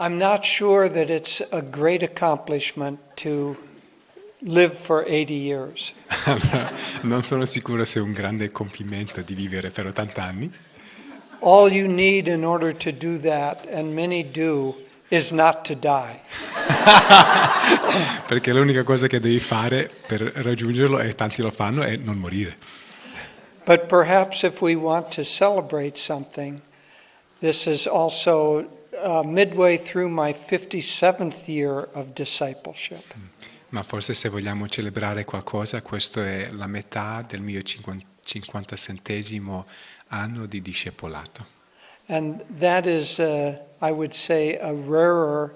I'm not sure that it's a great accomplishment to live for 80 years. Non sono sicuro se è un grande complimento di vivere per 80 anni. All you need in order to do that, and many do, is not to die. Perché l'unica cosa che devi fare per raggiungerlo, e tanti lo fanno, è non morire. But perhaps if we want to celebrate something, this is also midway through my 57th year of discipleship. Ma forse se vogliamo celebrare qualcosa, questo è la metà del mio 57esimo anno di discepolato. And that is, I would say, a rarer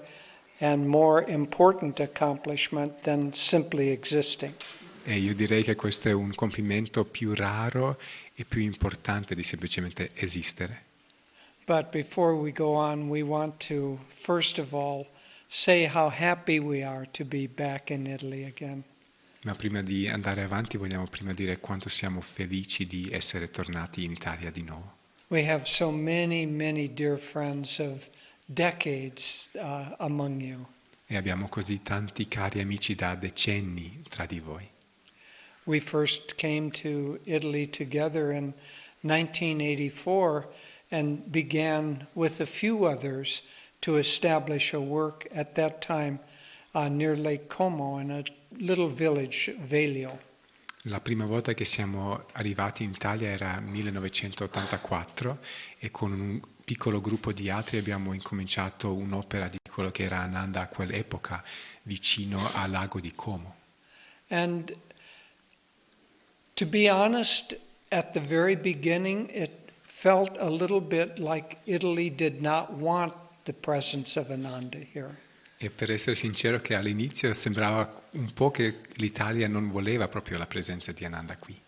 and more important accomplishment than simply existing. E io direi che questo è un compimento più raro e più importante di semplicemente esistere. But before we go on, we want to, first of all, say how happy we are to be back in Italy again. Ma prima di andare avanti vogliamo prima dire quanto siamo felici di essere tornati in Italia di nuovo. We have so many, many dear friends of decades among you. E abbiamo così tanti cari amici da decenni tra di voi. We first came to Italy together in 1984 and began with a few others to establish a work at that time near Lake Como in a little village, Velio. La prima volta che siamo arrivati in Italia era 1984 e con un piccolo gruppo di altri abbiamo incominciato un'opera di quello che era Ananda a quell'epoca, vicino al lago di Como. And to be honest, at the very beginning it felt a little bit like Italy did not want the presence of Ananda here. E per essere sincero che all'inizio sembrava un po' che l'Italia non voleva proprio la presenza di Ananda qui.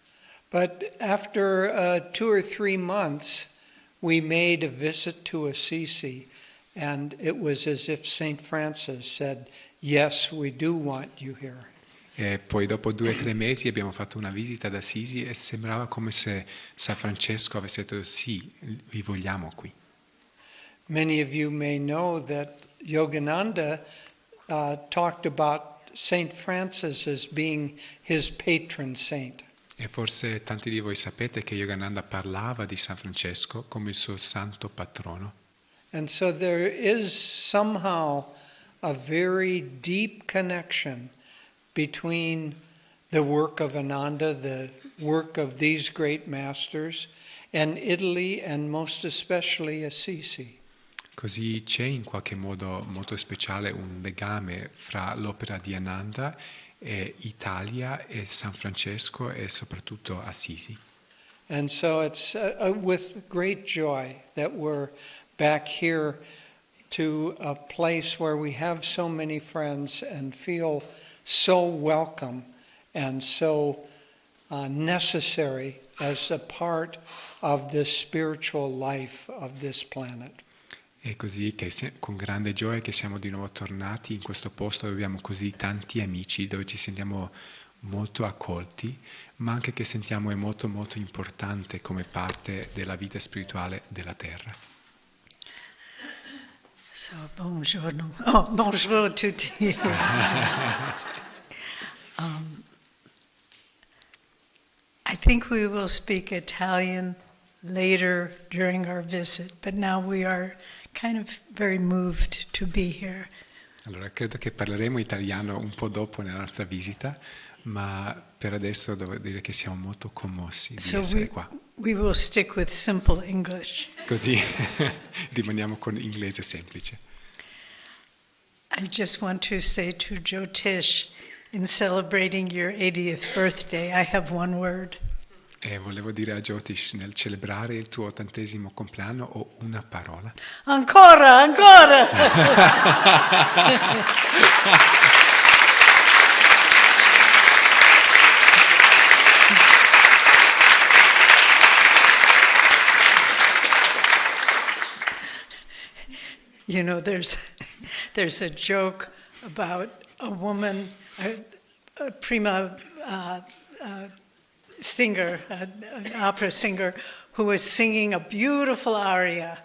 But after 2 or 3 months, we made a visit to Assisi, and it was as if St. Francis said, "Yes, we do want you here." E poi dopo 2 o 3 mesi abbiamo fatto una visita ad Assisi e sembrava come se San Francesco avesse detto sì, vi vogliamo qui. Many of you may know that Yogananda talked about St. Francis as being his patron saint. E forse tanti di voi sapete che Yogananda parlava di San Francesco come il suo santo patrono. And so there is somehow a very deep connection between the work of Ananda, the work of these great masters, and Italy, and most especially Assisi. Così c'è in qualche modo molto speciale un legame fra l'opera di Ananda e Italia e San Francesco e soprattutto Assisi. And so it's with great joy that we're back here to a place where we have so many friends and feel so welcome and so necessary as a part of the spiritual life of this planet. È così che con grande gioia che siamo di nuovo tornati in questo posto dove abbiamo così tanti amici, dove ci sentiamo molto accolti, ma anche che sentiamo è molto molto importante come parte della vita spirituale della terra. So, buongiorno. Oh, bonjour a tutti. I think we will speak Italian later during our visit, but now we are kind of very moved to be here. Allora, credo che parleremo italiano un po' dopo nella nostra visita, ma per adesso devo dire che siamo molto commossi di essere qua. We will stick with simple English. Così rimaniamo con inglese semplice. I just want to say to Jyotish, in celebrating your 80th birthday, I have one word. E volevo dire a Jyotish, nel celebrare il tuo 80° compleanno ho una parola. Ancora, ancora! You know, there's a joke about a woman, a prima singer, an opera singer, who was singing a beautiful aria.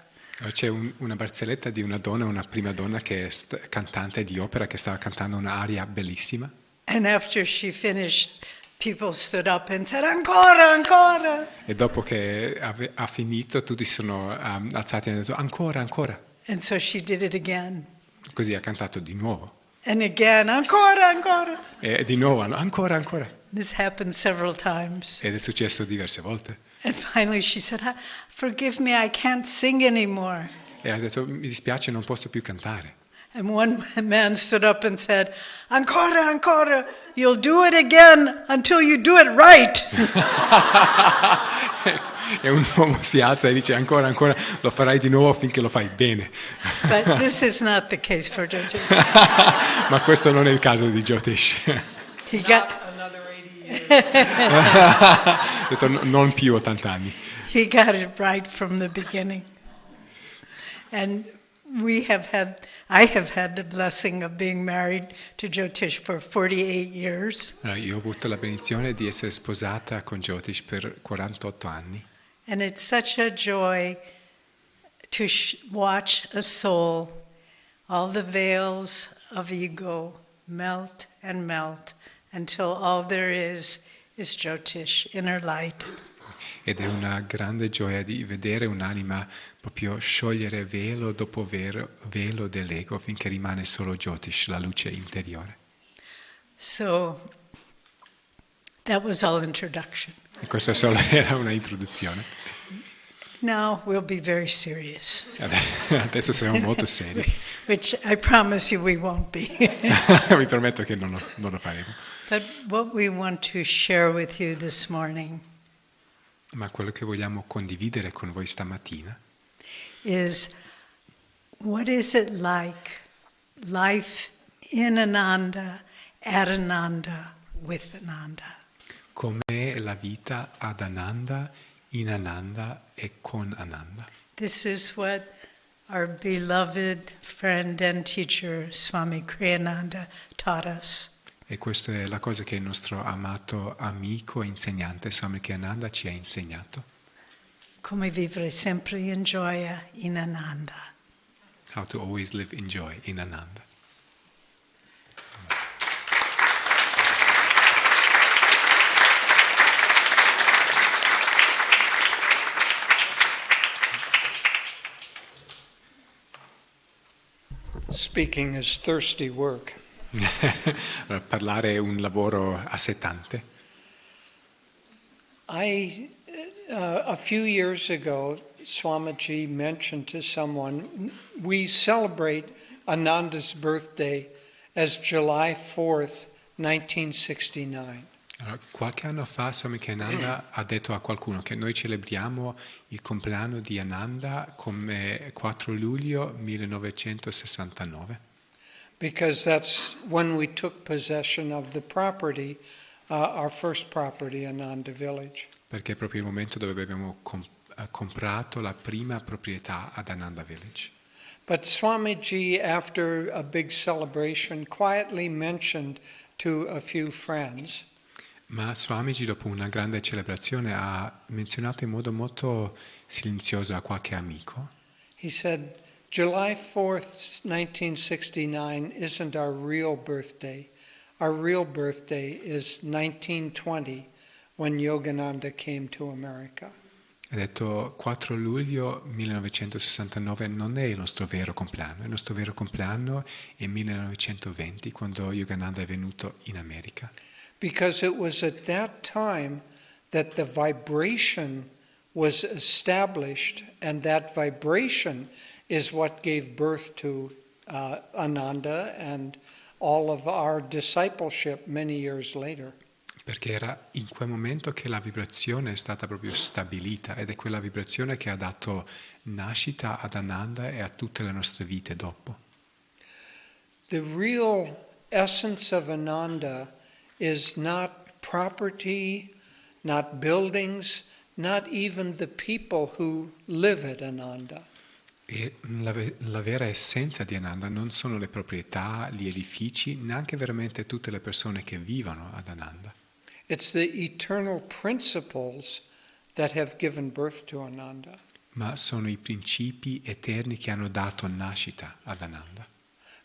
C'è una barzelletta di una donna, una prima donna che è cantante di opera, che stava cantando un'aria bellissima. And after she finished, people stood up and said, ancora, ancora. E dopo che ha finito, tutti sono alzati e hanno detto ancora, ancora. And so she did it again. Così ha cantato di nuovo. And again, ancora, ancora. E di nuovo ancora, ancora. This happened several times. Ed è successo diverse volte. And finally she said, forgive me, I can't sing anymore. E ha detto, mi dispiace, non posso più cantare. And one man stood up and said, ancora, ancora, you'll do it again until you do it right. E un uomo si alza e dice, ancora, ancora, lo farai di nuovo finché lo fai bene. But this is not the case for Jyotish. Ma questo non è il caso di Jyotish. He got... Ha detto, non più 80 anni. He got it right from the beginning. And I have had the blessing of being married to Jyotish for 48 years. Allora, io ho avuto la benedizione di essere sposata con Jyotish per 48 anni. And it's such a joy to watch a soul, all the veils of ego melt and melt until all there is Jyotish, inner light. Ed è una grande gioia di vedere un'anima proprio sciogliere velo dopo velo dell'ego finché rimane solo Jyotish, la luce interiore. So that was all introduction. E questa solo era una introduzione. Now we'll be very serious. Adesso siamo molto seri. Which I promise you we won't be. Vi prometto che non lo faremo. But what we want to share with you this morning Ma quello che vogliamo condividere con voi stamattina is what is it like life in Ananda, at Ananda, with Ananda. com'è la vita ad Ananda, in Ananda e con Ananda. This is what our beloved friend and teacher Swami Kriyananda taught us. E questa è la cosa che il nostro amato amico e insegnante Swami Ananda ci ha insegnato. Come vivere sempre in gioia in Ananda. How to always live in joy in Ananda. Speaking is thirsty work. Parlare è un lavoro assetante. A few years ago, Swamiji mentioned to someone, we celebrate Ananda's birthday as July 4th, 1969. Qualche anno fa Swami Ananda ha detto a qualcuno che noi celebriamo il compleanno di Ananda come 4 luglio 1969. Because that's when we took possession of the property, our first property, Ananda Village. Perché è proprio il momento dove abbiamo comprato la prima proprietà ad Ananda Village. But Swamiji, after a big celebration, quietly mentioned to a few friends, Ma Swamiji, dopo una grande celebrazione, ha menzionato in modo molto silenzioso a qualche amico. he said, July 4th, 1969 isn't our real birthday. Our real birthday is 1920, when Yogananda came to America. Ha detto 4 luglio 1969 non è il nostro vero compleanno, il nostro vero compleanno è 1920, quando Yogananda è venuto in America. Because it was at that time that the vibration was established, and that vibration is what gave birth to Ananda and all of our discipleship many years later. Perché era in quel momento che la vibrazione è stata proprio stabilita ed è quella vibrazione che ha dato nascita ad Ananda e a tutte le nostre vite dopo. The real essence of Ananda is not property, not buildings, not even the people who live at Ananda. E la vera essenza di Ananda non sono le proprietà, gli edifici, neanche veramente tutte le persone che vivono ad Ananda. It's the eternal principles that have given birth to Ananda. ma sono i principi eterni che hanno dato nascita ad Ananda.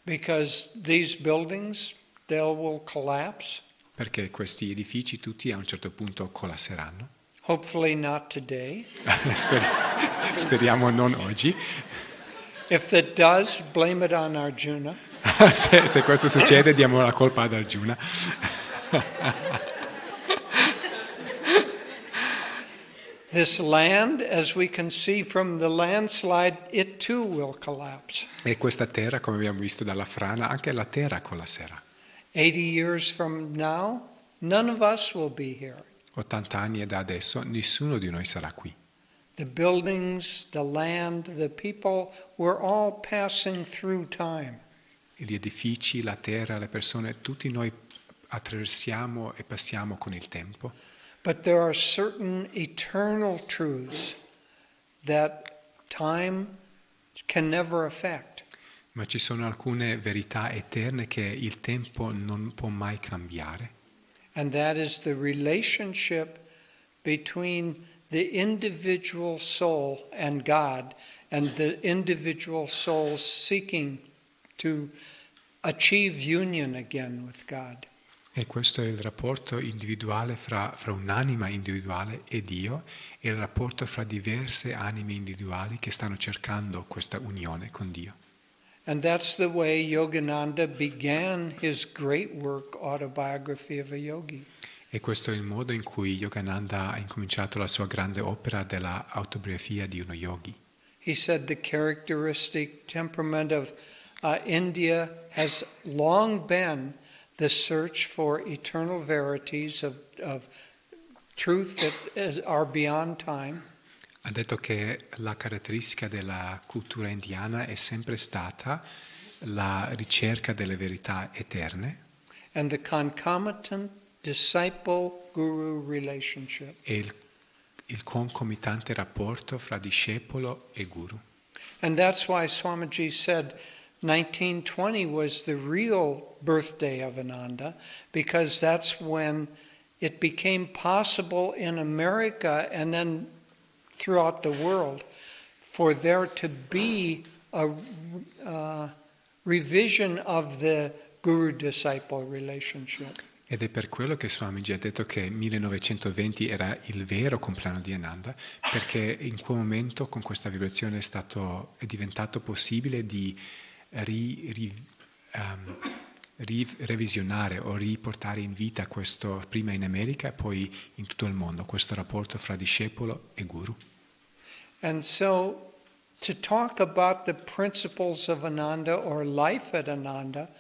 Because these buildings, they will collapse. Perché questi edifici tutti a un certo punto collasseranno. Hopefully not today. Speriamo non oggi. If it does, blame it on Arjuna. se questo succede diamo la colpa ad Arjuna. This land, as we can see from the landslide, it too will collapse. E questa terra, come abbiamo visto dalla frana, anche la terra collasserà. 80 years from now, none of us will be here. 80 anni da adesso, nessuno di noi sarà qui. The buildings, the land, the people, we're all passing through time. Gli edifici, la terra, le persone, tutti noi attraversiamo e passiamo con il tempo. But there are certain eternal truths that time can never affect. Ma ci sono alcune verità eterne che il tempo non può mai cambiare. And that is the relationship between the individual soul and God, and the individual soul seeking to achieve union again with God. E questo è il rapporto individuale fra un'anima individuale e Dio, e il rapporto fra diverse anime individuali che stanno cercando questa unione con Dio. And that's the way Yogananda began his great work, Autobiography of a Yogi. E questo è il modo in cui Yogananda ha incominciato la sua grande opera della autobiografia di uno yogi. He said the characteristic temperament of India has long been the search for eternal verities of truth that are beyond time. Ha detto che la caratteristica della cultura indiana è sempre stata la ricerca delle verità eterne And the concomitant disciple-guru relationship. e il concomitante rapporto fra discepolo e guru. And that's why Swamiji said 1920 was the real birthday of Ananda, because that's when it became possible in America and then throughout the world for there to be a revision of the guru-disciple relationship. Ed è per quello che Swamiji ha detto che 1920 era il vero compleanno di Ananda, perché in quel momento con questa vibrazione è diventato possibile di revisionare o riportare in vita questo, prima in America e poi in tutto il mondo, questo rapporto fra discepolo e guru. And so to talk about the principles of Ananda or life at Ananda,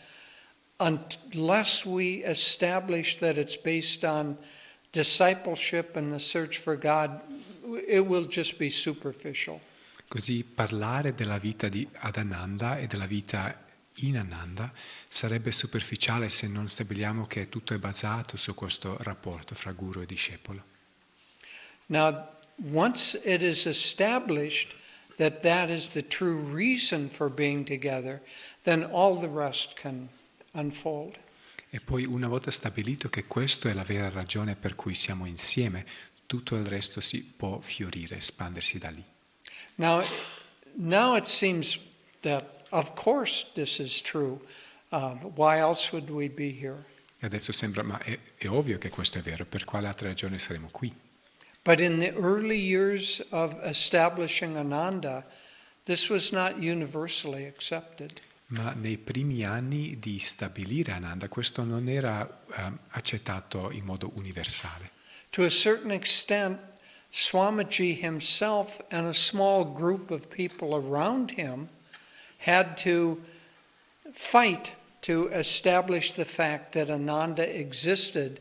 unless we establish that it's based on discipleship and the search for God, it will just be superficial. Così parlare della vita ad Ananda e della vita in Ananda sarebbe superficiale se non stabiliamo che tutto è basato su questo rapporto fra guru e discepolo. Now, once it is established that that is the true reason for being together, then all the rest can unfold. E poi una volta stabilito che questa è la vera ragione per cui siamo insieme, tutto il resto si può fiorire, espandersi da lì. Now it seems that, of course, this is true. Why else would we be here? E adesso sembra, ma è ovvio che questo è vero, per quale altra ragione saremo qui? But in the early years of establishing Ananda, this was not universally accepted. Ma nei primi anni di stabilire Ananda questo non era accettato in modo universale. To a certain extent, Swamiji himself and a small group of people around him had to fight to establish the fact that Ananda existed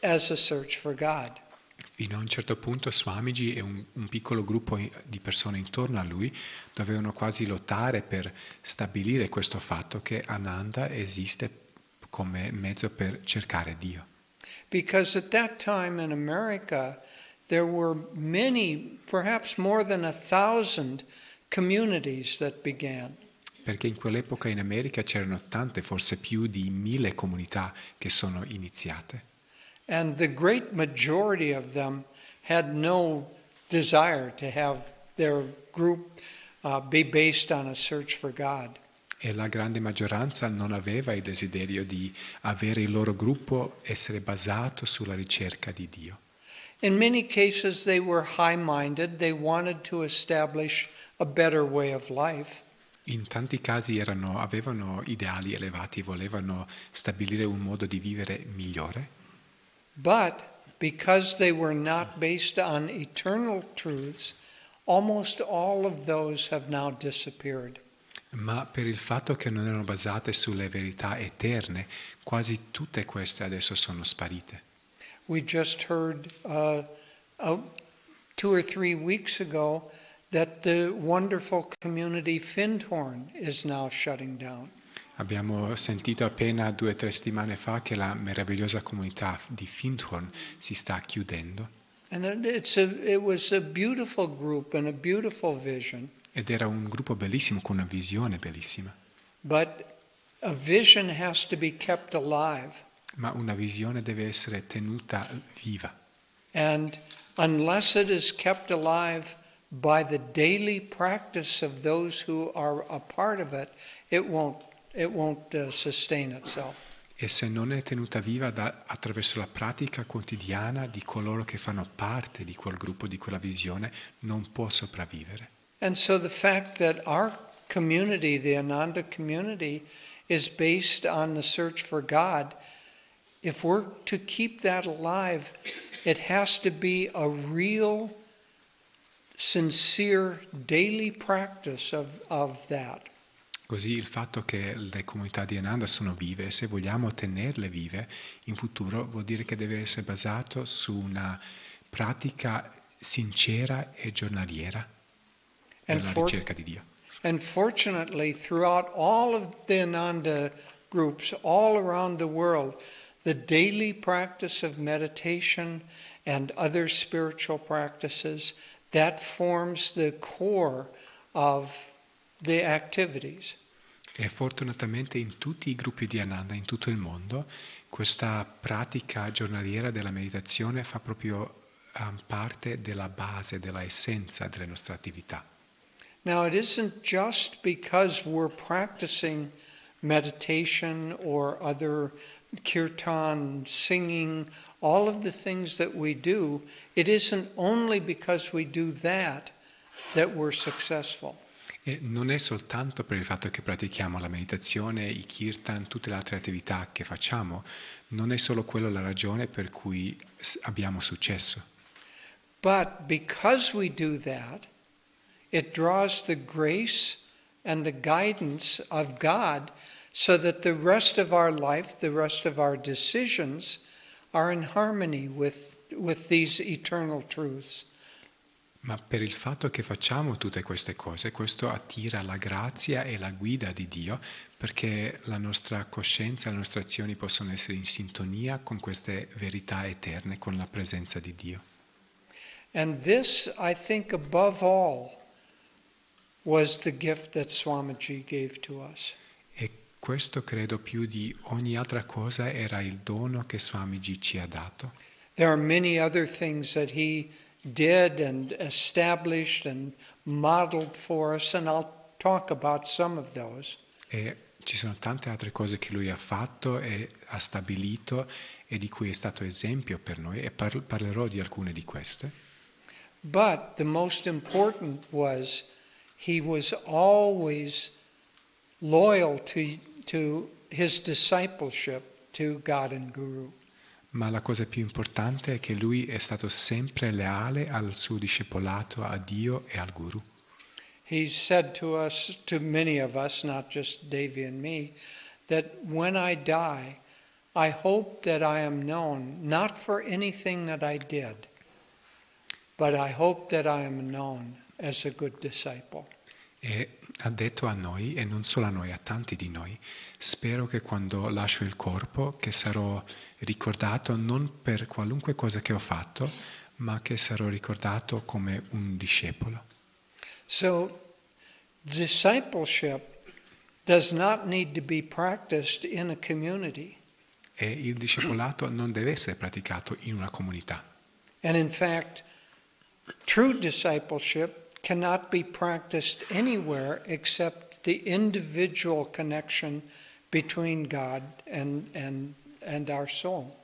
as a search for God. Fino a un certo punto Swamiji e un piccolo gruppo di persone intorno a lui dovevano quasi lottare per stabilire questo fatto che Ananda esiste come mezzo per cercare Dio. Because at that time in America there were many, perhaps more than 1,000 communities that began. Perché in quell'epoca in America c'erano tante, forse più di 1.000 comunità che sono iniziate. And the great majority of them had no desire to have their group be based on a search for God. E la grande maggioranza non aveva il desiderio di avere il loro gruppo essere basato sulla ricerca di Dio. In many cases they were high-minded, they wanted to establish a better way of life. In tanti casi avevano ideali elevati, volevano stabilire un modo di vivere migliore, But because they were not based on eternal truths, almost all of those have now disappeared. ma per il fatto che non erano basate sulle verità eterne, quasi tutte queste adesso sono sparite. We just heard 2 or 3 weeks ago that the wonderful community Findhorn is now shutting down. Abbiamo sentito appena 2 o 3 settimane fa che la meravigliosa comunità di Findhorn si sta chiudendo. And it was a beautiful group and a beautiful vision. Ed era un gruppo bellissimo, con una visione bellissima. But a vision has to be kept alive. Ma una visione deve essere tenuta viva. And unless it is kept alive by the daily practice of those who are a part of it, it won't sustain itself. E se non è tenuta viva attraverso la pratica quotidiana di coloro che fanno parte di quel gruppo, di quella visione, non può sopravvivere. And so the fact that our community, the Ananda community, is based on the search for God, if we're to keep that alive, it has to be a real, sincere, daily practice of that. Così il fatto che le comunità di Ananda sono vive, se vogliamo tenerle vive in futuro, vuol dire che deve essere basato su una pratica sincera e giornaliera nella ricerca di Dio. And fortunately, throughout all of the Ananda groups, all around the world, the daily practice of meditation and other spiritual practices, that forms the core of the activities. E fortunatamente in tutti i gruppi di Ananda, in tutto il mondo, questa pratica giornaliera della meditazione fa proprio parte della base, della essenza delle nostre attività. Now, it isn't just because we're practicing meditation or other kirtan, singing, all of the things that we do, it isn't only because we do that we're successful. E non è soltanto per il fatto che pratichiamo la meditazione, i kirtan, tutte le altre attività che facciamo, non è solo quello la ragione per cui abbiamo successo. But because we do that, it draws the grace and the guidance of God so that the rest of our life, the rest of our decisions are in harmony with these eternal truths. Ma per il fatto che facciamo tutte queste cose, questo attira la grazia e la guida di Dio, perché la nostra coscienza, le nostre azioni possono essere in sintonia con queste verità eterne, con la presenza di Dio. And this, I think, above all, was the gift that Swamiji gave to us. E questo, credo, più di ogni altra cosa, era il dono che Swamiji ci ha dato. There are many other things that he did and established and modeled for us, and I'll talk about some of those. E ci sono tante altre cose che lui ha fatto e ha stabilito e di cui è stato esempio per noi, e parlerò di alcune di queste. But the most important was he was always loyal to his discipleship to God and Guru. Ma la cosa più importante è che lui è stato sempre leale al suo discepolato, a Dio e al Guru. He said to us, to many of us, not just Devi and me, that when I die, I hope that I am known, not for anything that I did, but I hope that I am known as a good disciple. E ha detto a noi, e non solo a noi, a tanti di noi, spero che quando lascio il corpo, che sarò ricordato non per qualunque cosa che ho fatto, ma che sarò ricordato come un discepolo. So, discipleship does not need to be practiced in a community. E il discepolato non deve essere praticato in una comunità. And in fact, true discipleship cannot be practiced anywhere except the individual connection between God and our soul.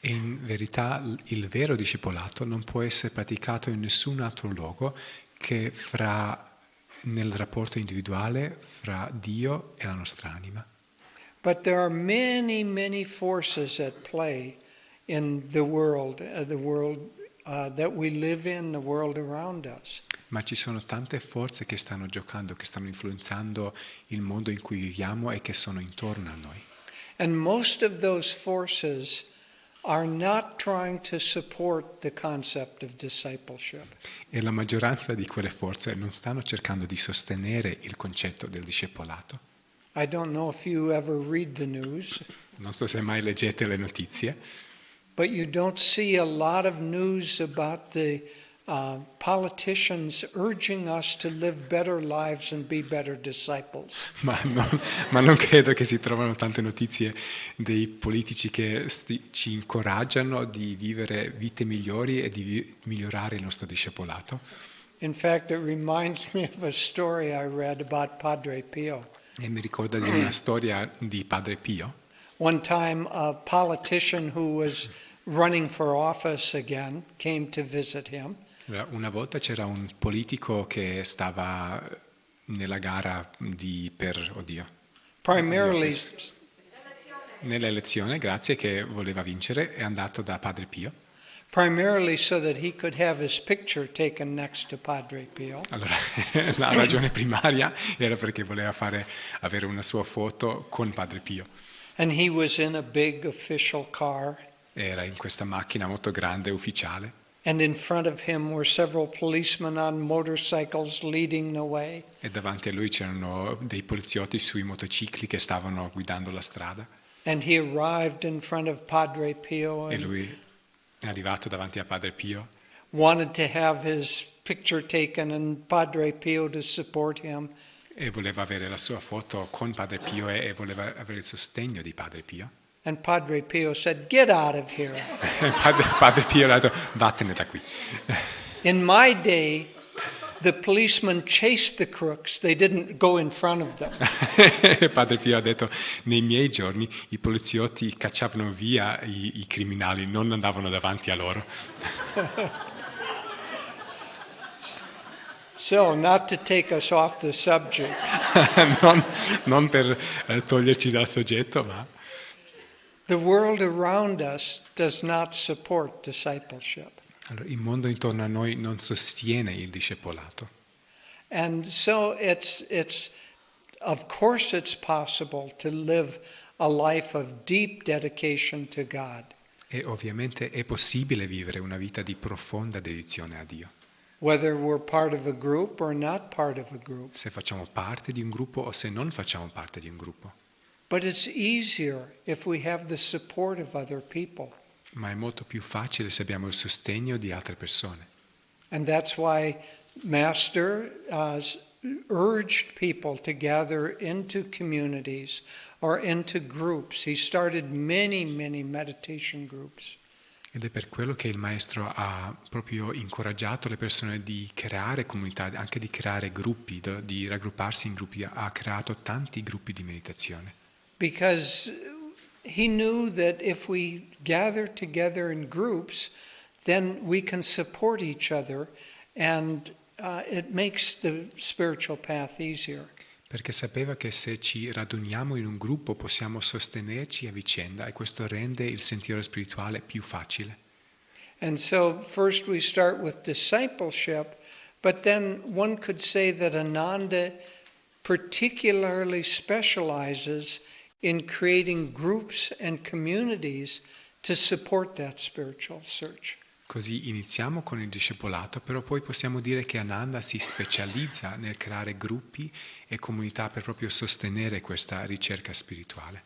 E in verità il vero discepolato non può essere praticato in nessun altro luogo che nel rapporto individuale fra Dio e la nostra anima. But there are many, many forces at play in the world that we live in, the world around us. Ma ci sono tante forze che stanno giocando, che stanno influenzando il mondo in cui viviamo e che sono intorno a noi. And most of those forces are not trying to support the concept of discipleship. E la maggioranza di quelle forze non stanno cercando di sostenere il concetto del discepolato. I don't know if you ever read the news, Non so se mai leggete le notizie, but you don't see a lot of news about the politicians urging us to live better lives and be better disciples. ma non credo che si trovano tante notizie dei politici che ci incoraggiano di vivere vite migliori e di migliorare il nostro discepolato. In fact, it reminds me of a story I read about Padre Pio. E mi ricorda di una storia di Padre Pio. One time, a politician who was running for office again came to visit him. Una volta c'era un politico che stava nella gara Primarily, nell'elezione, grazie, che voleva vincere, è andato da Padre Pio. primarily so that he could have his picture taken next to Padre Pio. Allora, la ragione primaria era perché voleva avere una sua foto con Padre Pio. And he was in a big official car. Era in questa macchina molto grande, ufficiale. And in front of him were several policemen on motorcycles leading the way. E davanti a lui c'erano dei poliziotti sui motocicli che stavano guidando la strada. And he arrived in front of Padre Pio E and lui è arrivato davanti a Padre Pio. wanted to have his picture taken and Padre Pio to support him. E voleva avere la sua foto con Padre Pio e voleva avere il sostegno di Padre Pio. And Padre Pio said, "Get out of here." Padre Pio ha detto, vattene da qui. In my day, the policemen chased the crooks. They didn't go in front of them. Padre Pio ha detto, nei miei giorni i poliziotti cacciavano via i criminali, non andavano davanti a loro. So, not to take us off the subject, non per toglierci dal soggetto, ma the world around us does not support discipleship. allora, il mondo intorno a noi non sostiene il discepolato. And so of course it's possible to live a life of deep dedication to God. E ovviamente è possibile vivere una vita di profonda dedizione a Dio. Whether we're part of a group or not part of a group. Se facciamo parte di un gruppo o se non facciamo parte di un gruppo. But it's easier if we have the support of other people. Ma è molto più facile se abbiamo il sostegno di altre persone. And that's why Master urged people to gather into communities or into groups. He started many, many meditation groups. Ed è per quello che il Maestro ha proprio incoraggiato le persone di creare comunità, anche di creare gruppi, di raggrupparsi in gruppi. Ha creato tanti gruppi di meditazione. Because he knew that if we gather together in groups, then we can support each other and it makes the spiritual path easier. Perché sapeva che se ci raduniamo in un gruppo possiamo sostenerci a vicenda e questo rende il sentiero spirituale più facile. And so first we start with discipleship, but then one could say that Ananda particularly specializes in creating groups and communities to support that spiritual search. Così iniziamo con il discepolato, però poi possiamo dire che Ananda si specializza nel creare gruppi e comunità per proprio sostenere questa ricerca spirituale.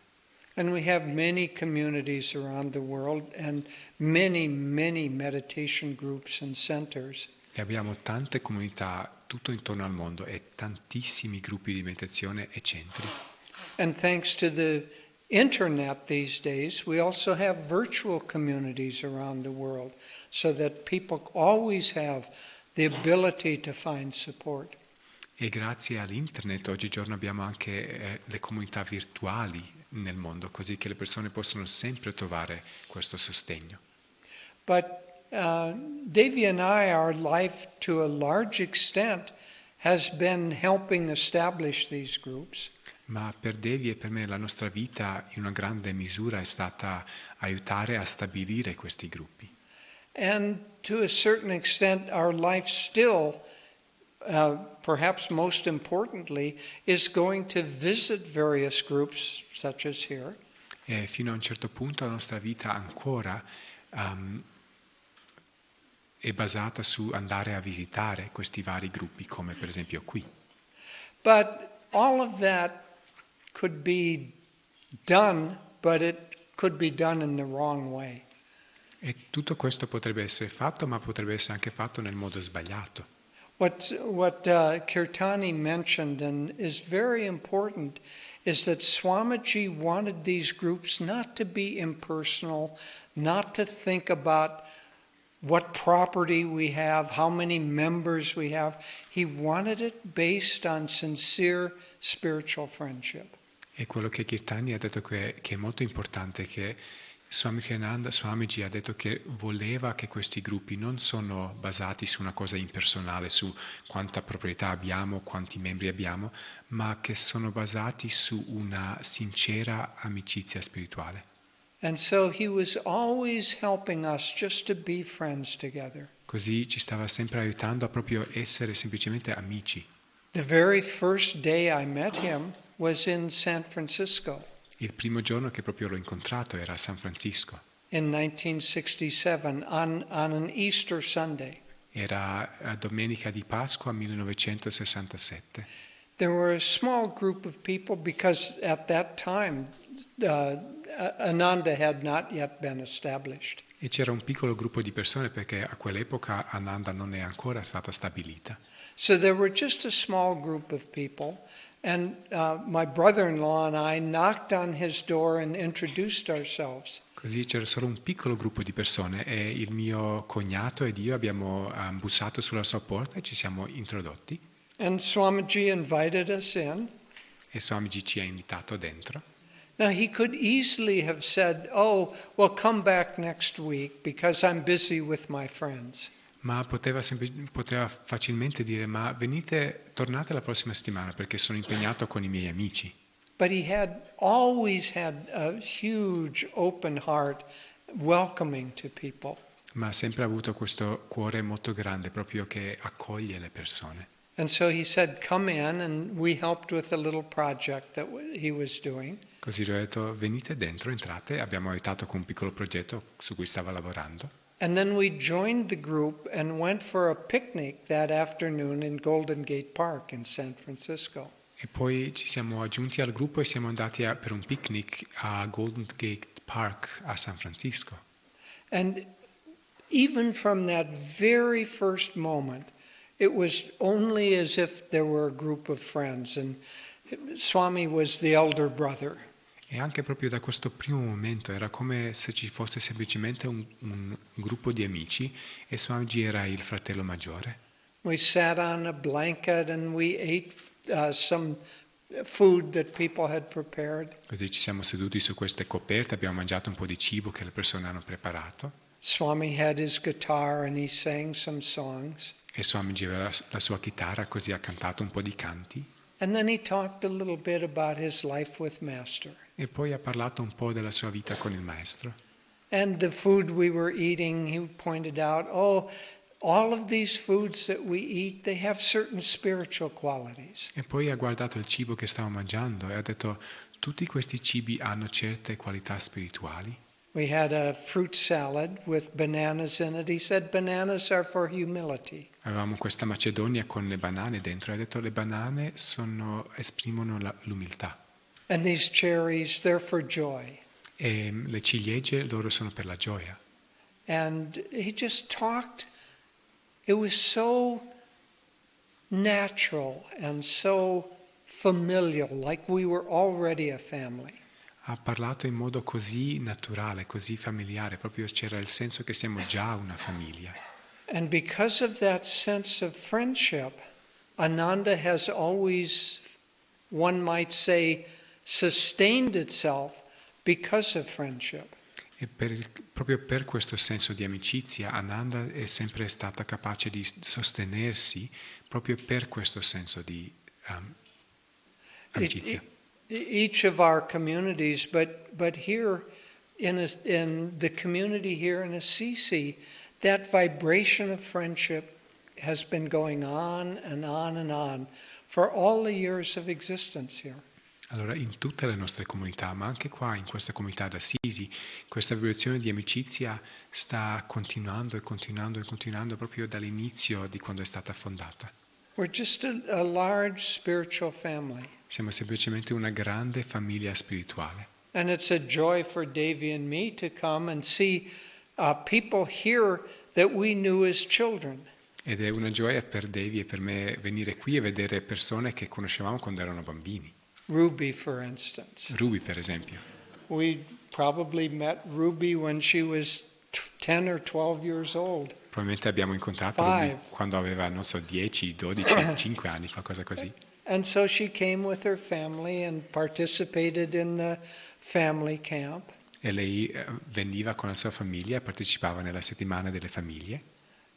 And we have many communities around the world and many, many meditation groups and centers. E abbiamo tante comunità tutto intorno al mondo e tantissimi gruppi di meditazione e centri. And thanks to the internet these days, we also have virtual communities around the world so that people always have the ability to find support. E grazie all'internet oggigiorno abbiamo anche le comunità virtuali nel mondo, così che le persone possono sempre trovare questo sostegno. But Devi and I, our life to a large extent has been helping establish these groups. Ma per Devi e per me la nostra vita in una grande misura è stata aiutare a stabilire questi gruppi. And to a certain extent our life still, perhaps most importantly, is going to visit various groups such as here. E fino a un certo punto la nostra vita ancora è basata su andare a visitare questi vari gruppi, come per esempio qui. But all of that could be done, but it could be done in the wrong way. E tutto questo potrebbe essere fatto, ma potrebbe essere anche fatto nel modo sbagliato. What Kirtani mentioned and is very important is that Swamiji wanted these groups not to be impersonal, not to think about what property we have, how many members we have. He wanted it based on sincere spiritual friendship. E quello che Kirtani ha detto che è molto importante, che Ananda, Swamiji ha detto che voleva che questi gruppi non sono basati su una cosa impersonale, su quanta proprietà abbiamo, quanti membri abbiamo, ma che sono basati su una sincera amicizia spirituale. And so he was always helping us just to be friends together. Così ci stava sempre aiutando a proprio essere semplicemente amici. The very first day I met him was in San Francisco. Il primo giorno che proprio l'ho incontrato era a San Francisco. In 1967, on an Easter Sunday. Era domenica di Pasqua 1967. There were a small group of people because at that time Ananda had not yet been established. E c'era un piccolo gruppo di persone perché a quell'epoca Ananda non è ancora stata stabilita. So there were just a small group of people, and my brother-in-law and I knocked on his door and introduced ourselves. Così c'era solo un piccolo gruppo di persone e il mio cognato ed io abbiamo bussato sulla sua porta e ci siamo introdotti. And Swamiji invited us in. E Swamiji ci ha invitato dentro. Now he could easily have said, "Oh, well, come back next week because I'm busy with my friends." Ma poteva facilmente dire, ma tornate la prossima settimana perché sono impegnato con i miei amici. But he had always had a huge open heart welcoming to people. Ma ha sempre avuto questo cuore molto grande, proprio che accoglie le persone. And so he said, "Come in," and we helped with a little project that he was doing. Così gli ho detto, venite dentro, entrate, abbiamo aiutato con un piccolo progetto su cui stava lavorando. And then we joined the group and went for a picnic that afternoon in Golden Gate Park in San Francisco. E poi ci siamo aggiunti al gruppo e siamo andati per un picnic a Golden Gate Park a San Francisco. And even from that very first moment, it was only as if there were a group of friends, and Swami was the elder brother. E anche proprio da questo primo momento era come se ci fosse semplicemente un gruppo di amici e Swamiji era il fratello maggiore. We sat on a blanket and we ate some food that people had prepared. Così ci siamo seduti su queste coperte, abbiamo mangiato un po' di cibo che le persone hanno preparato. Swami had his guitar and he sang some songs. E Swamiji aveva la sua chitarra, così ha cantato un po' di canti. And then he talked a little bit about his life with Master. E poi ha parlato un po' della sua vita con il maestro. And the food we were eating, he pointed out, all of these foods that we eat, they have certain spiritual qualities. E poi ha guardato il cibo che stavo mangiando e ha detto, tutti questi cibi hanno certe qualità spirituali. We had a fruit salad with bananas in it. He said bananas are for humility. Avevamo questa macedonia con le banane dentro e ha detto le banane esprimono l'umiltà. And these cherries, they're for joy. E le ciliegie loro sono per la gioia. And he just talked. It was so natural and so familial, like we were already a family. Ha parlato in modo così naturale, così familiare, proprio c'era il senso che siamo già una famiglia. And because of that sense of friendship, Ananda has always, one might say, sustained itself because of friendship. E proprio per questo senso di amicizia, Ananda è sempre stata capace di sostenersi proprio per questo senso di amicizia. Each of our communities, but here in the community here in Assisi, that vibration of friendship has been going on and on and on for all the years of existence here. Allora, in tutte le nostre comunità, ma anche qua in questa comunità d'Assisi, questa vibrazione di amicizia sta continuando e continuando e continuando proprio dall'inizio di quando è stata fondata. We're just a large spiritual family. Siamo semplicemente una grande famiglia spirituale. And it's a joy for Devi and me to come and see people here that we knew as children. Ed è una gioia per Devi e per me venire qui e vedere persone che conoscevamo quando erano bambini. Ruby, for instance. Ruby, per esempio. We probably met Ruby when she was 10 or 12 years old. Probabilmente abbiamo incontrato Ruby quando aveva, non so, 10, 12, 5 anni, qualcosa così. And so she came with her family and participated in the family camp. E lei veniva con la sua famiglia e partecipava nella settimana delle famiglie.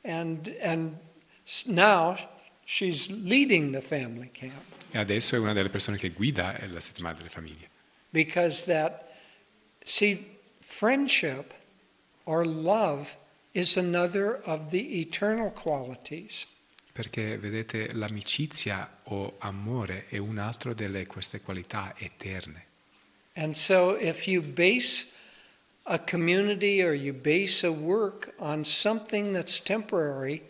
And now she's leading the family camp. E adesso è una delle persone che guida la settimana delle famiglie. Because friendship or love is another of the eternal qualities. Perché vedete, l'amicizia o amore è un altro delle queste qualità eterne. And so if you base a community or you base a work on something that's temporary,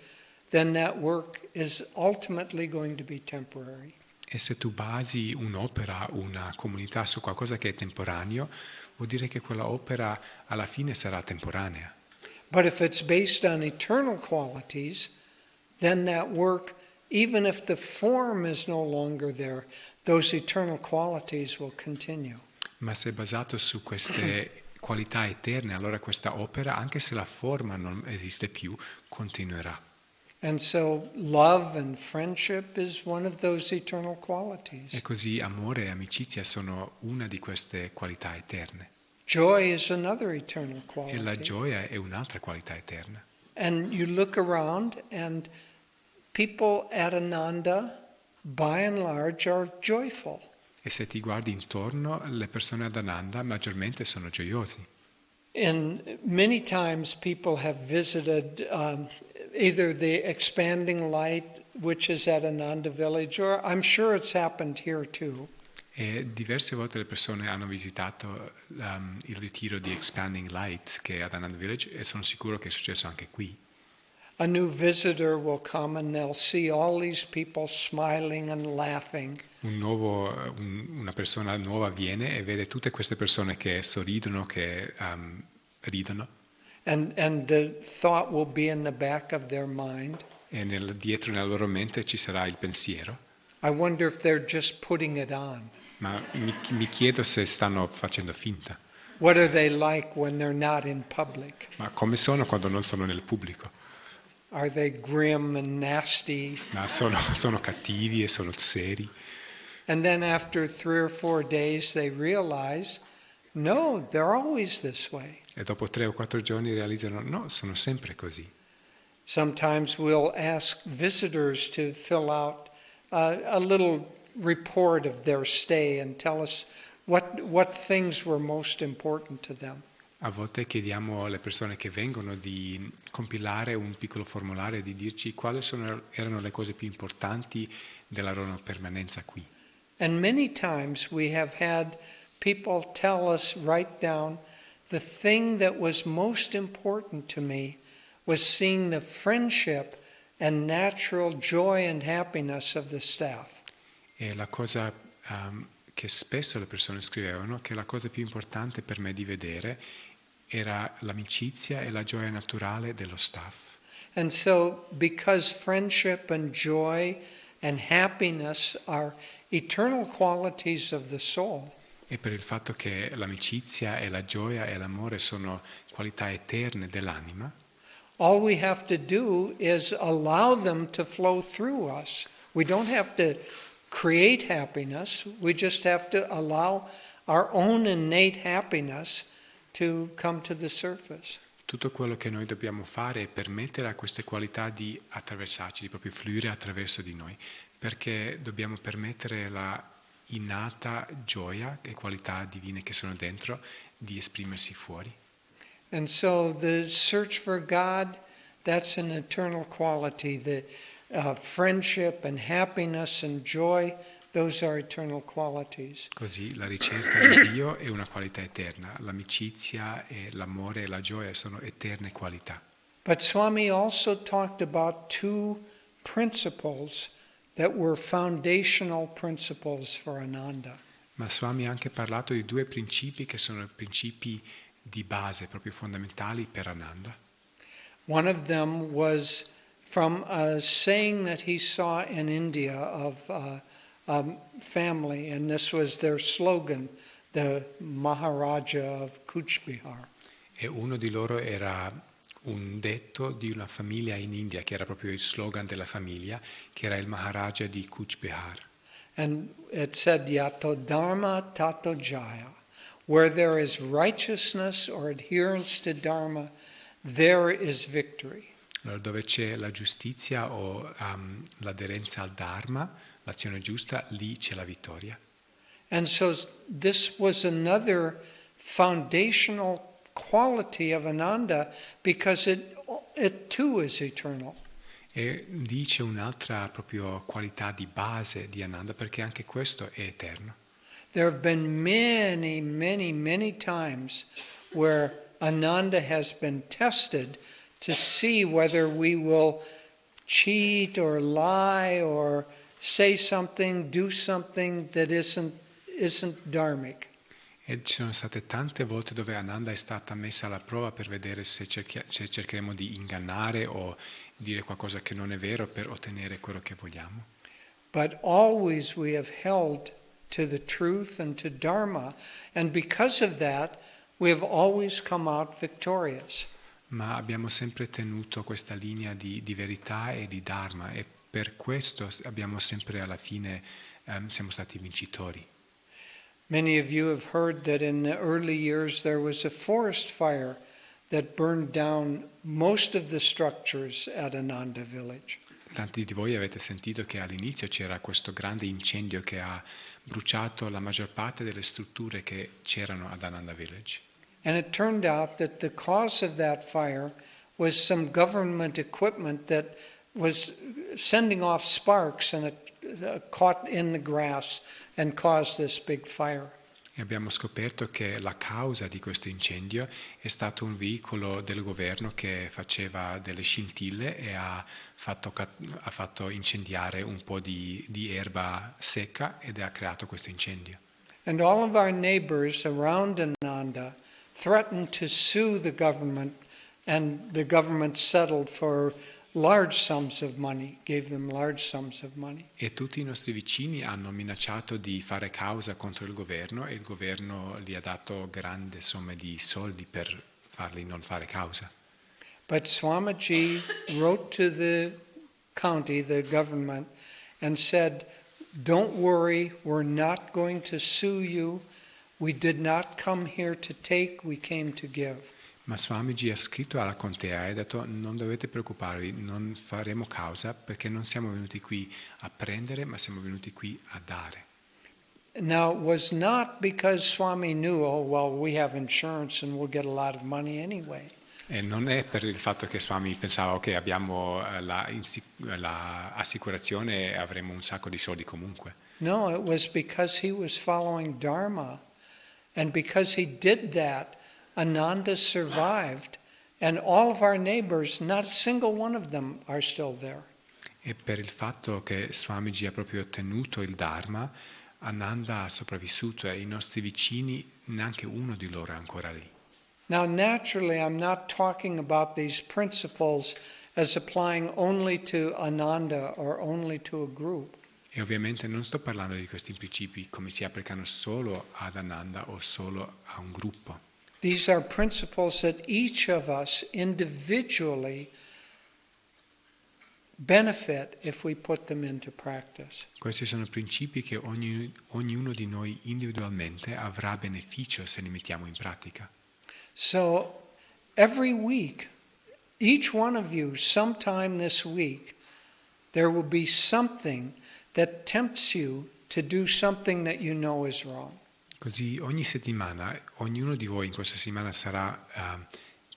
then that work is ultimately going to be temporary. E se tu basi un'opera, una comunità su qualcosa che è temporaneo, vuol dire che quella opera alla fine sarà temporanea. But if it's based on eternal qualities, then that work, even if the form is no longer there, those eternal qualities will continue. Ma se è basato su queste qualità eterne, allora questa opera, anche se la forma non esiste più, continuerà. And so love and friendship is one of those eternal qualities. E così amore e amicizia sono una di queste qualità eterne. Joy is another eternal E la quality. gioia è un'altra qualità eterna. And you look around and people at Ananda, by and large, are joyful. E se ti guardi intorno, le persone ad Ananda maggiormente sono gioiosi. And many times people have visited either the Expanding Light, which is at Ananda Village, or I'm sure it's happened here too. E diverse volte le persone hanno visitato il ritiro di Expanding Light che è ad Ananda Village e sono sicuro che è successo anche qui. A new visitor will come and they'll see all these people smiling and laughing. Una persona nuova viene e vede tutte queste persone che sorridono, che ridono. And the thought will be in the back of their mind, E dietro nella loro mente ci sarà il pensiero. I wonder if they're just putting it on. Ma mi chiedo se stanno facendo finta. What are they like when they're not in public? Ma come sono quando non sono nel pubblico? Are they grim and nasty? Ma sono cattivi e sono seri. And then after 3 or 4 days they realize, no, they're always this way. E dopo 3 o 4 giorni realizzano, no, sono sempre così. Sometimes we'll ask visitors to fill out a little report of their stay and tell us what things were most important to them. A volte chiediamo alle persone che vengono di compilare un piccolo formulario e di dirci quali erano le cose più importanti della loro permanenza qui. And many times we have had people tell us, write down, the thing that was most important to me was seeing the friendship and natural joy and happiness of the staff. E la cosa che spesso le persone scrivevano, che la cosa più importante per me di vedere era l'amicizia e la gioia naturale dello staff. And so, because friendship and joy and happiness are eternal qualities of the soul, E per il fatto che l'amicizia e la gioia e l'amore sono qualità eterne dell'anima, all we have to do is allow them to flow through us. We don't have to create happiness. We just have to allow our own innate happiness to come to the surface. Tutto quello che noi dobbiamo fare è permettere a queste qualità di attraversarci, di proprio fluire attraverso di noi, perché dobbiamo permettere la innata gioia e qualità divine che sono dentro di esprimersi fuori. And so the search for God, that's an eternal quality. The friendship and happiness and joy, those are eternal qualities. Così la ricerca di Dio è una qualità eterna, l'amicizia e l'amore e la gioia sono eterne qualità. But Swami also talked about two principles that were foundational principles for Ananda. Ma Swami ha anche parlato di due principi che sono principi di base, proprio fondamentali per Ananda. One of them was from a saying that he saw in India of a family, and this was their slogan, the Maharaja of Kuch Bihar. E uno di loro era un detto di una famiglia in India, che era proprio il slogan della famiglia, che era il Maharaja di Kuch Bihar. And it said, Yato Dharma Tato Jaya. Where there is righteousness or adherence to Dharma, there is victory. Allora, dove c'è la giustizia o l'aderenza al Dharma, l'azione giusta, lì c'è la vittoria. And so this was another foundational quality of Ananda because it too is eternal. E lì c'è un'altra proprio qualità di base di Ananda, perché anche questo è eterno. There have been many times where Ananda has been tested to see whether we will cheat or lie or say something, do something that isn't dharmic. E ci sono state tante volte dove Ananda è stata messa alla prova per vedere se cercheremo di ingannare o dire qualcosa che non è vero per ottenere quello che vogliamo. But always we have held to the truth and to Dharma, and because of that we have always come out victorious. Ma abbiamo sempre tenuto questa linea di verità e di Dharma, e per questo abbiamo sempre alla fine siamo stati vincitori. Many of you have heard that in the early years there was a forest fire that burned down most of the structures at Ananda village. Tanti di voi avete sentito che all'inizio c'era questo grande incendio che ha bruciato la maggior parte delle strutture che c'erano ad Ananda village. And it turned out that the cause of that fire was some government equipment that was sending off sparks, and it caught in the grass and caused this big fire. E abbiamo scoperto che la causa di questo incendio è stato un veicolo del governo che faceva delle scintille e ha fatto incendiare un po' di erba secca ed ha creato questo incendio. And all of our neighbors around Ananda threatened to sue the government, and the government settled for large sums of money, gave them large sums of money. E tutti i nostri vicini hanno minacciato di fare causa contro il governo, e il governo gli ha dato grandi somme di soldi per farli non fare causa. But Swamiji wrote to the county, the government, and said, "Don't worry, we're not going to sue you. We did not come here to take, we came to give." Ma Swamiji ha scritto alla contea e ha detto: non dovete preoccuparvi, non faremo causa, perché non siamo venuti qui a prendere, ma siamo venuti qui a dare. Now, it was not because Swami knew, oh, well, we have insurance and we'll get a lot of money anyway. E non è per il fatto che Swami pensava che abbiamo l'assicurazione e avremo un sacco di soldi comunque. No, it was because he was following Dharma, and because he did that, Ananda survived, and all of our neighbors, not a single one of them are still there. E per il fatto che Swamiji ha proprio ottenuto il Dharma, Ananda ha sopravvissuto, e i nostri vicini, neanche uno di loro è ancora lì. Now, naturally, I'm not talking about these principles as applying only to Ananda or only to a group. E ovviamente non sto parlando di questi principi come si applicano solo ad Ananda o solo a un gruppo. These are principles that each of us individually benefit if we put them into practice. Questi sono principi che ognuno di noi individualmente avrà beneficio se li mettiamo in pratica. So every week, each one of you, sometime this week, there will be something that tempts you to do something that you know is wrong. Così ogni settimana, ognuno di voi in questa settimana sarà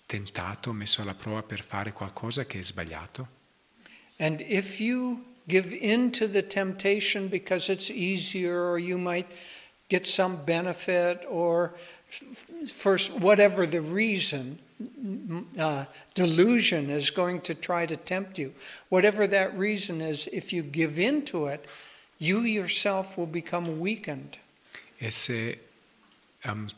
tentato, messo alla prova per fare qualcosa che è sbagliato. And if you give in to the temptation because it's easier, or you might get some benefit, or for whatever the reason, delusion is going to try to tempt you. Whatever that reason is, if you give in to it, you yourself will become weakened. E se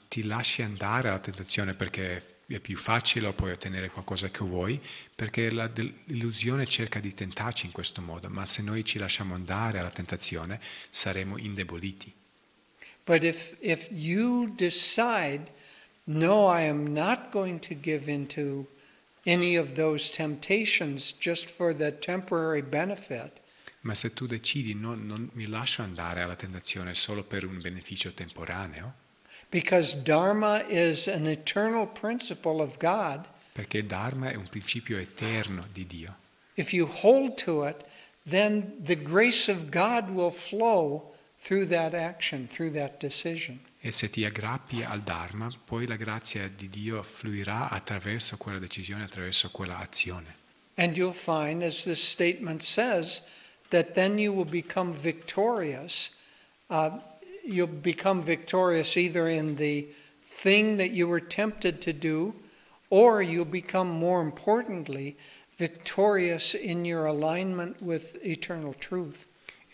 ti lasci andare alla tentazione perché è più facile o puoi ottenere qualcosa che vuoi, perché l'illusione cerca di tentarci in questo modo, ma se noi ci lasciamo andare alla tentazione saremo indeboliti. But if you decide, no, I am not going to give into any of those temptations just for the temporary benefit, Ma se tu decidi non mi lascio andare alla tentazione solo per un beneficio temporaneo, because Dharma is an eternal principle of God, perché Dharma è un principio eterno di Dio, if you hold to it, then the grace of God will flow through that action, through that decision. e se ti aggrappi al Dharma, poi la grazia di Dio fluirà attraverso quella decisione, attraverso quella azione. And you'll find, as this statement says, that then you will become victorious. You'll become victorious either in the thing that you were tempted to do, or you'll become, more importantly, victorious in your alignment with eternal truth.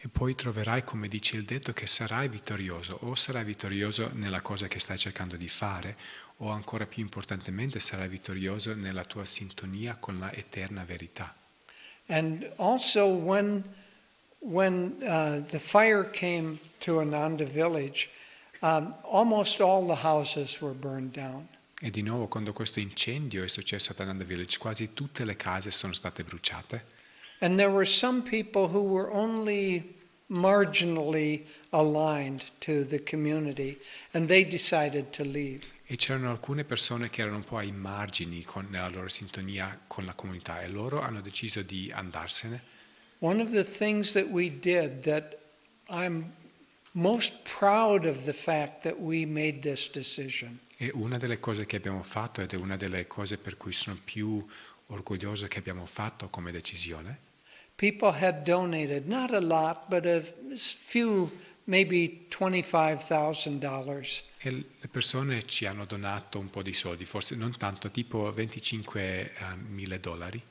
E poi troverai, come dice il detto, che sarai vittorioso, o sarai vittorioso nella cosa che stai cercando di fare, o ancora più importantemente sarai vittorioso nella tua sintonia con la eterna verità. And also when the fire came to Ananda village, almost all the houses were burned down. E di nuovo, quando questo incendio è successo ad Ananda Village, quasi tutte le case sono state bruciate. And there were some people who were only marginally aligned to the community, and they decided to leave. E c'erano alcune persone che erano un po' ai margini nella loro sintonia con la comunità, e loro hanno deciso di andarsene. One of the things that we did that I'm most proud of the fact that we made this decision. E una delle cose che abbiamo fatto, ed è una delle cose per cui sono più orgoglioso che abbiamo fatto come decisione, People had donated, not a lot, but a few, maybe $25,000. e le persone ci hanno donato un po' di soldi, forse non tanto, tipo $25,000.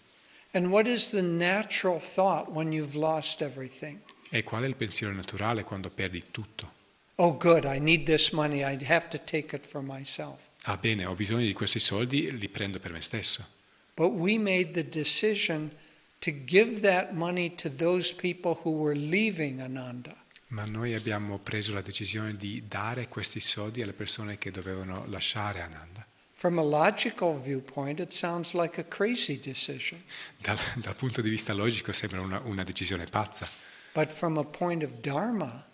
And what is the natural thought when you've lost everything? E qual è il pensiero naturale quando perdi tutto? Oh, good, I need this money. I have to take it for myself. Ah, bene, ho bisogno di questi soldi, li prendo per me stesso. But we made the decision to give that money to those people who were leaving Ananda. Ma noi abbiamo preso la decisione di dare questi soldi alle persone che dovevano lasciare Ananda. From a logical viewpoint, it sounds like a crazy decision. Dal punto di vista logico sembra una decisione pazza, But from a point of Dharma,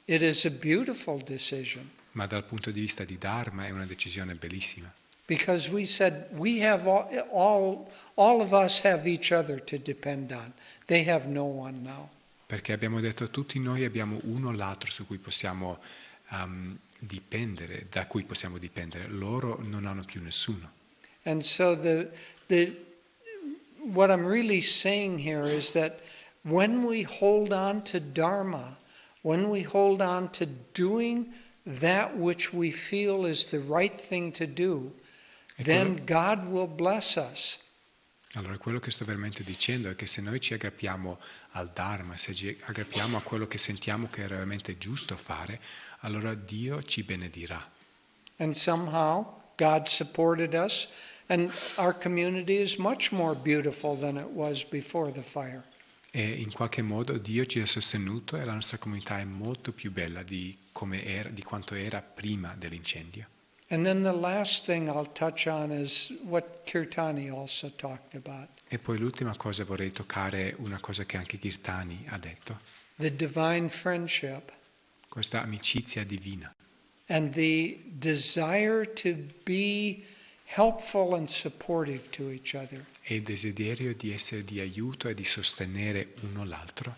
it is a beautiful decision. ma dal punto di vista di Dharma è una decisione bellissima. Because we said we have all of us have each other to depend on. They have no one now. Perché abbiamo detto tutti noi abbiamo uno o l'altro su cui possiamo dipendere, da cui possiamo dipendere. Loro non hanno più nessuno. And so what I'm really saying here is that when we hold on to Dharma, when we hold on to doing that which we feel is the right thing to do, then God will bless us. Allora, quello che sto veramente dicendo è che se noi ci aggrappiamo al Dharma, se ci aggrappiamo a quello che sentiamo che è realmente giusto fare, allora Dio ci benedirà. And somehow God supported us, and our community is much more beautiful than it was before the fire. E in qualche modo Dio ci ha sostenuto e la nostra comunità è molto più bella di quanto era prima dell'incendio. And then the last thing I'll touch on is what Kirtani also talked about. E poi l'ultima cosa vorrei toccare, una cosa che anche Kirtani ha detto, The divine friendship questa amicizia divina and the desire to be helpful and supportive to each other. e il desiderio di essere di aiuto e di sostenere uno l'altro.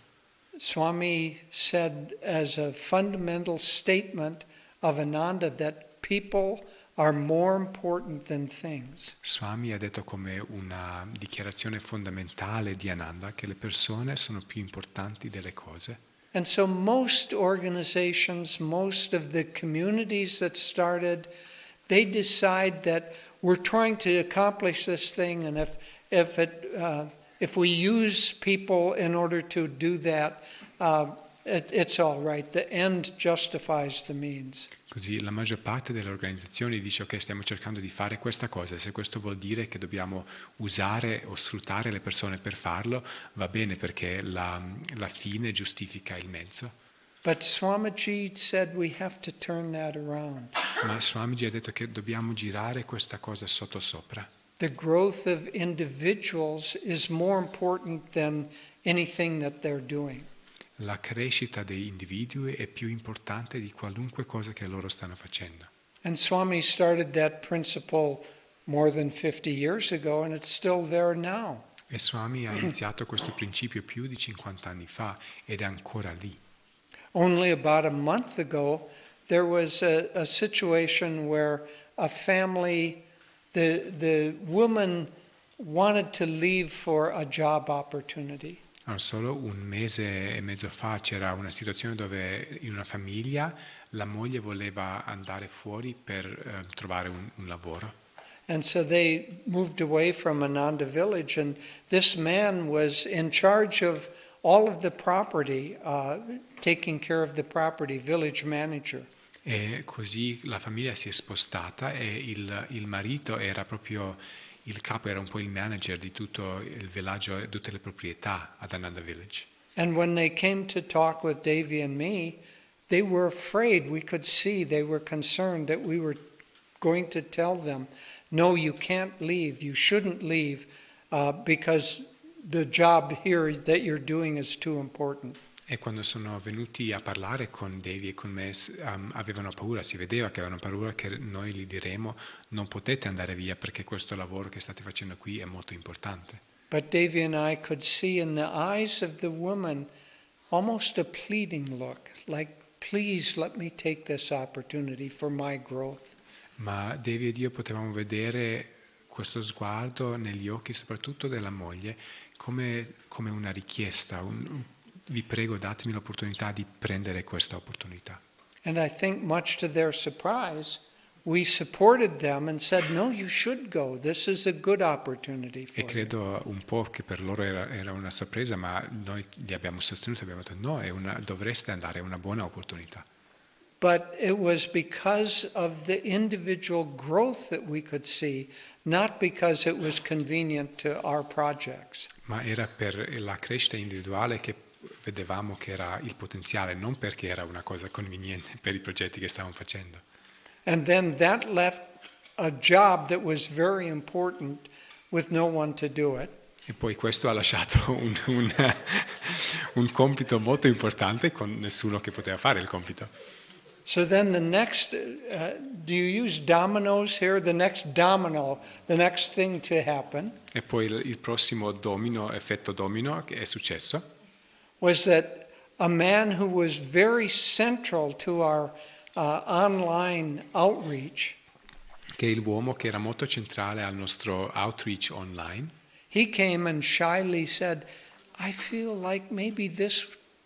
Swami said as a fundamental statement of Ananda that people are more important than things. Swami ha detto come una dichiarazione fondamentale di Ananda che le persone sono più importanti delle cose. And so most organizations, most of the communities that started, they decide that we're trying to accomplish this thing, and if we use people in order to do that, it's all right. The end justifies the means. Così la maggior parte delle organizzazioni dice ok, stiamo cercando di fare questa cosa, se questo vuol dire che dobbiamo usare o sfruttare le persone per farlo, va bene perché la fine giustifica il mezzo. But Swamiji said we have to turn that around. Ma Swamiji ha detto che dobbiamo girare questa cosa sottosopra. The growth of individuals is more important than anything that they're doing. La crescita degli individui è più importante di qualunque cosa che loro stanno facendo. And Swami started that principle more than 50 years ago, and it's still there now. E Swami ha iniziato questo principio più di 50 anni fa ed è ancora lì. Only about a month ago, there was a situation where a family, the woman wanted to leave for a job opportunity. Allora, solo un mese e mezzo fa c'era una situazione dove in una famiglia la moglie voleva andare fuori per trovare un lavoro. And so they moved away from Ananda village, and this man was in charge of all of the property, taking care of the property, village manager. E così la famiglia si è spostata e il marito era proprio il capo, era un po' il manager di tutto il villaggio e tutte le proprietà ad Ananda Village. And when they came to talk with Devi and me, they were afraid. We could see they were concerned that we were going to tell them, no, you can't leave, you shouldn't leave, because the job here that you're doing is too important. E quando sono venuti a parlare con Devi e con me avevano paura, si vedeva che avevano paura che noi gli diremo non potete andare via perché questo lavoro che state facendo qui è molto importante. But Devi and I could see in the eyes of the woman almost a pleading look, like, please let me take this opportunity for my growth. Ma Devi ed io potevamo vedere questo sguardo negli occhi soprattutto della moglie come una richiesta, vi prego datemi l'opportunità di prendere questa opportunità. And I think much to their surprise, we supported them and said, no, you should go. This is a good opportunity for E credo un po' che per loro era una sorpresa, ma noi li abbiamo sostenuti, abbiamo detto no, dovreste andare, è una buona opportunità. But it was because of the individual growth that we could see, not because it was convenient to our projects. Ma era per la crescita individuale che vedevamo che era il potenziale, non perché era una cosa conveniente per i progetti che stavamo facendo. And then that left a job that was very important with no one to do it. E poi questo ha lasciato un compito molto importante con nessuno che poteva fare il compito. So then the next, do you use dominoes here? The next domino, the next thing to happen E poi il prossimo effetto domino che è successo, was that a man who was very central to our online outreach, che è l'uomo che era molto centrale al nostro outreach online, he came and shyly said, I feel like maybe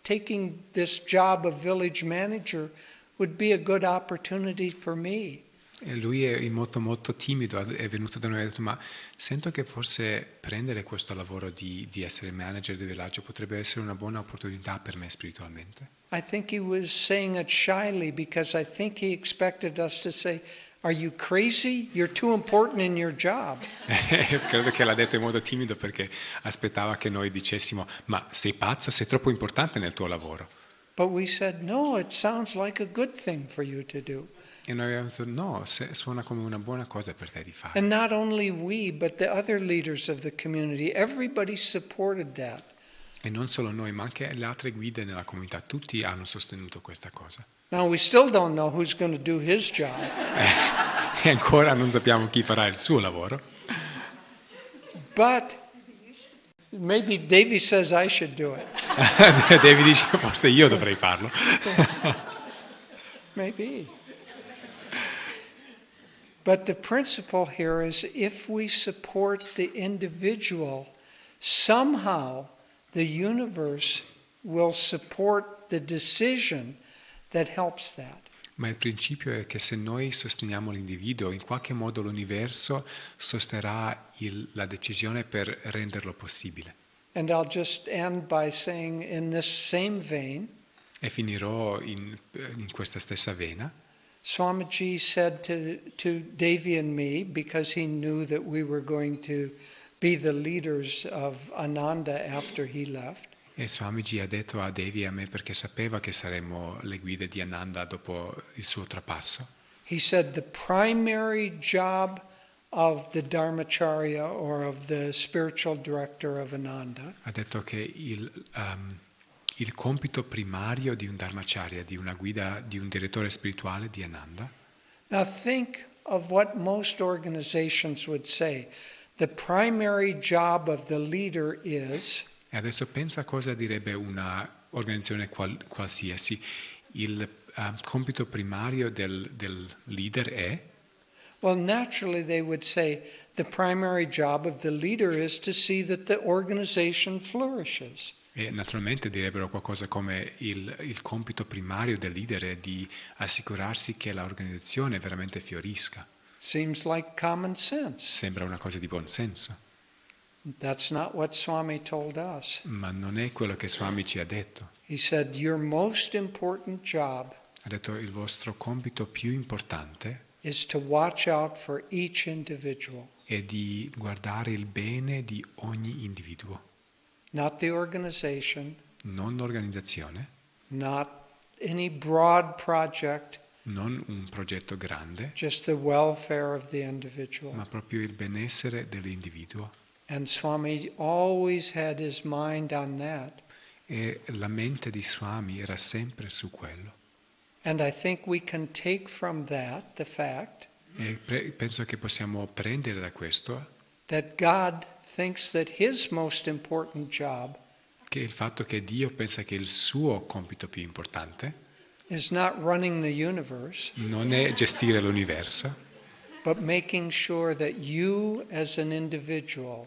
taking this job of village manager would be a good opportunity for me. e lui è molto molto timido, è venuto da noi e ha detto ma sento che forse prendere questo lavoro di essere manager del villaggio potrebbe essere una buona opportunità per me spiritualmente. I think he was saying it shyly because I think he expected us to say, are you crazy? You're too important in your job. Credo che l'ha detto in modo timido perché aspettava che noi dicessimo ma sei pazzo, sei troppo importante nel tuo lavoro. But we said, no, it sounds like a good thing for you to do. E noi abbiamo detto no, suona come una buona cosa per te di fare. And not only we, but the other leaders of the community, everybody supported that. E non solo noi, ma anche le altre guide nella comunità, tutti hanno sostenuto questa cosa. Now, we still don't know who's going to do his job. E ancora non sappiamo chi farà il suo lavoro. But maybe Devi says I should do it. Devi dice forse io dovrei farlo. Maybe. But the principle here is if we support the individual, somehow the universe will support the decision that helps that. Ma il principio è che se noi sosteniamo l'individuo, in qualche modo l'universo sosterrà la decisione per renderlo possibile. And I'll just end by saying in this same vein, E finirò in questa stessa vena. Swamiji said to Devi and me, because he knew that we were going to be the leaders of Ananda after he left. E Swamiji ha detto a Devi e a me perché sapeva che saremmo le guide di Ananda dopo il suo trapasso. He said the primary job of the Dharmacharya or of the spiritual director of Ananda Ha detto che il compito primario di un Dharmacharya, di una guida, di un direttore spirituale di Ananda. Now think of what most organizations would say. The primary job of the leader is. E adesso pensa cosa direbbe una organizzazione qualsiasi. Il compito primario del leader è. Well, naturally they would say the primary job of the leader is to see that the organization flourishes. E naturalmente direbbero qualcosa come il compito primario del leader è di assicurarsi che l'organizzazione veramente fiorisca. Seems like common sense. Sembra una cosa di buon senso. That's not what Swami told us. Ma non è quello che Swami ci ha detto. He said, your most important job Ha detto il vostro compito più importante is to watch out for each individual. È di guardare il bene di ogni individuo. Not the organization, Non l'organizzazione, not any broad project, non un progetto grande, just the welfare of the individual. ma proprio il benessere dell'individuo. And Swami always had his mind on that. E la mente di Swami era sempre su quello. And I think we can take from that the fact E penso che possiamo prendere da questo that God thinks that his most important job che il fatto che Dio pensa che il suo compito più importante is not running the universe, non è gestire l'universo, but making sure that you as an individual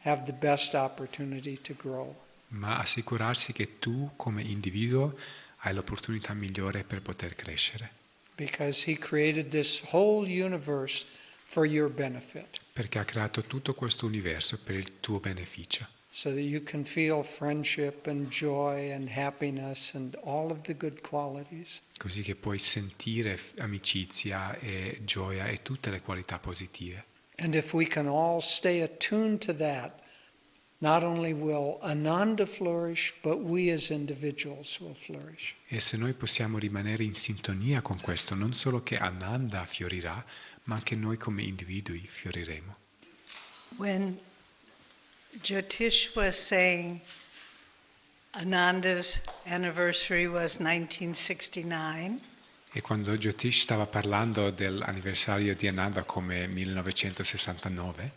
have the best opportunity to grow. ma assicurarsi che tu come individuo hai l'opportunità migliore per poter crescere. Because he created this whole universe for your benefit, Perché ha creato tutto questo universo per il tuo beneficio, so that you can feel friendship and joy and happiness and all of the good qualities. così che puoi sentire amicizia e gioia e tutte le qualità positive. And if we can all stay attuned to that, not only will Ananda flourish, but we as individuals will flourish. E se noi possiamo rimanere in sintonia con questo, non solo che Ananda fiorirà, ma anche noi come individui fioriremo. When Jyotish was saying Ananda's anniversary was 1969, E quando Jyotish stava parlando dell'anniversario di Ananda come 1969,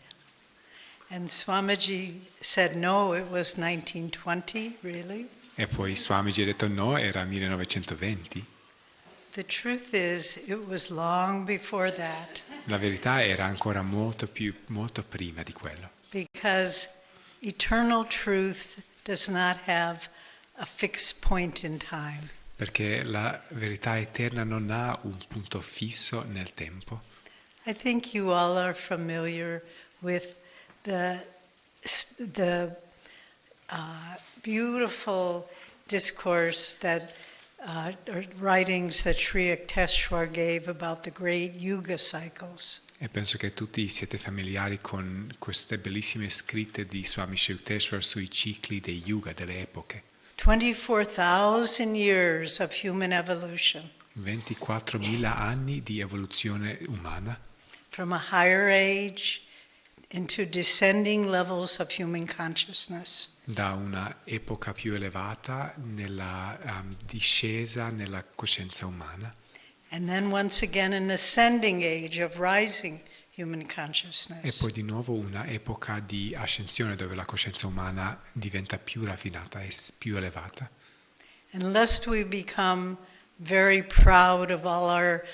and Swamiji said no, it was 1920, really? e poi Swamiji ha detto no, era 1920, The truth is, it was long before that, la verità era ancora molto prima di quello. because eternal truth does not have a fixed point in time. Perché la verità eterna non ha un punto fisso nel tempo. I think you all are familiar with the beautiful discourse that or writings that Sri Yukteswar gave about the great yuga cycles. E penso che tutti siete familiari con queste bellissime scritte di Swami Yukteswar sui cicli dei yuga, delle epoche. 24,000 years of human evolution. 24.000 anni di evoluzione umana, from a higher age into descending levels of human consciousness. da una epoca più elevata nella discesa nella coscienza umana, And then once again an ascending age of rising human e consciousness. poi di nuovo una epoca di ascensione dove la coscienza umana diventa più raffinata e più elevata. And lest we become very proud of all our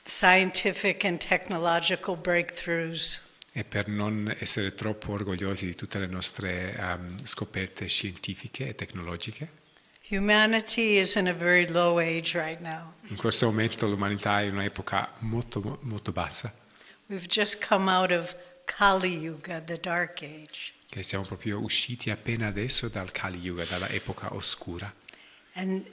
scientific and technological breakthroughs, E per non essere troppo orgogliosi di tutte le nostre scoperte scientifiche e tecnologiche, humanity is in a very low age right now. in questo momento l'umanità è in un'epoca molto, molto bassa, We've just come out of Kali Yuga, the dark age. che siamo proprio usciti appena adesso dal Kali Yuga, dalla epoca oscura, And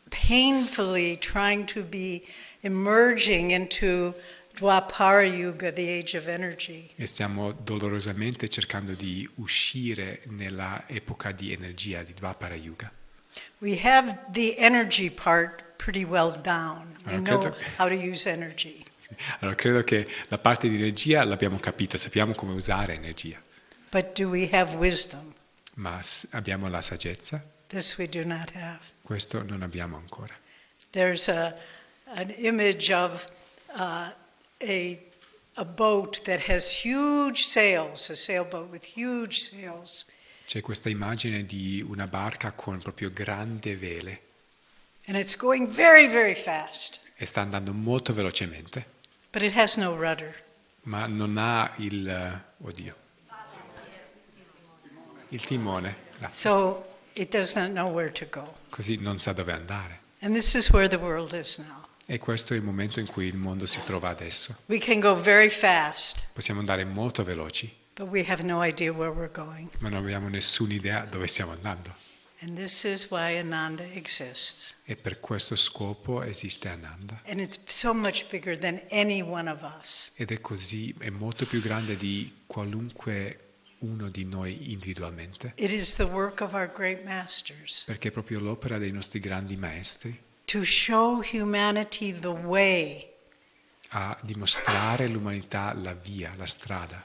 painfully trying to be emerging into Dwapara Yuga, the age of energy. e stiamo dolorosamente cercando di uscire nella epoca di energia, di Dvapara Yuga. We have the energy part pretty well down. We Allora, know credo- how to use energy. Allora credo che la parte di energia l'abbiamo capito, sappiamo come usare energia, But do we have wisdom? ma abbiamo la saggezza? This we do not have. Questo non abbiamo ancora. There's an image of a boat that has huge sails, a sailboat with huge sails. C'è questa immagine di una barca con proprio grandi vele And it's going very, very fast. e sta andando molto velocemente, But it has no rudder. ma non ha il timone, grazie. So it does not know where to go. Così non sa dove andare. And this is where the world is now. E questo è il momento in cui il mondo si trova adesso. We can go very fast, Possiamo andare molto veloci, but we have no idea where we're going. ma non abbiamo nessuna idea dove stiamo andando. And this is why Ananda exists. E per questo scopo esiste Ananda. And it's so much bigger than any one of us. Ed è così, è molto più grande di qualunque uno di noi individualmente, It is the work of our great masters perché è proprio l'opera dei nostri grandi maestri to show humanity the way, a dimostrare all'umanità la via, la strada,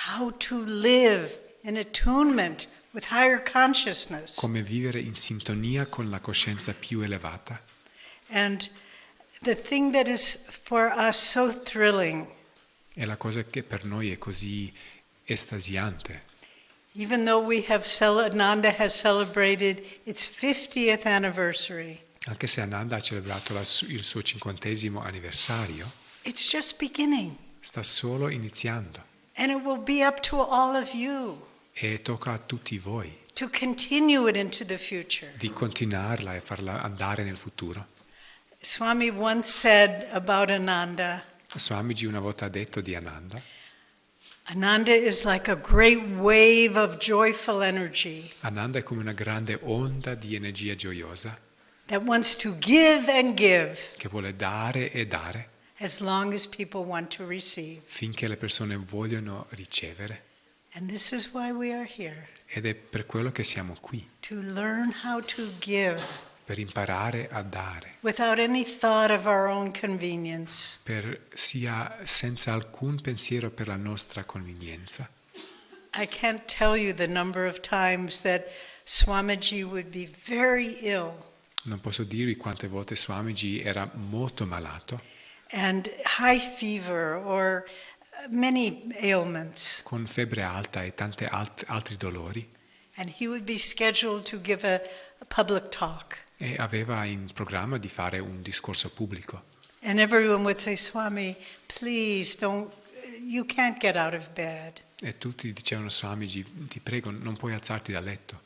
how to live in attunement with higher consciousness. come vivere in sintonia con la coscienza più elevata. And the thing that is for us so thrilling, È la cosa che per noi è così estasiante. even though Ananda has celebrated its 50th anniversary, Anche se Ananda ha celebrato il suo 50° anniversario, it's just beginning. sta solo iniziando And it will be up to all of you e tocca a tutti voi to continue it into the future. di continuarla e farla andare nel futuro. Swami once said about Ananda, Swamiji una volta ha detto di Ananda: Ananda is like a great wave of joyful energy Ananda è come una grande onda di energia gioiosa that wants to give and give che vuole dare e dare as long as people want to receive. finché le persone vogliono ricevere. And this is why we are here, Ed è per quello che siamo qui, to learn how to give per imparare a dare, without any thought of our own convenience. per sia senza alcun pensiero per la nostra convenienza. I can't tell you the number of times that Swamiji would be very ill Non posso dirvi quante volte Swamiji era molto malato, and high fever or many ailments, con febbre alta e tanti altri dolori, and he would be scheduled to give a public talk. e aveva in programma di fare un discorso pubblico. And everyone would say, Swami, please you can't get out of bed. E tutti dicevano: Swamiji, ti prego, non puoi alzarti dal letto.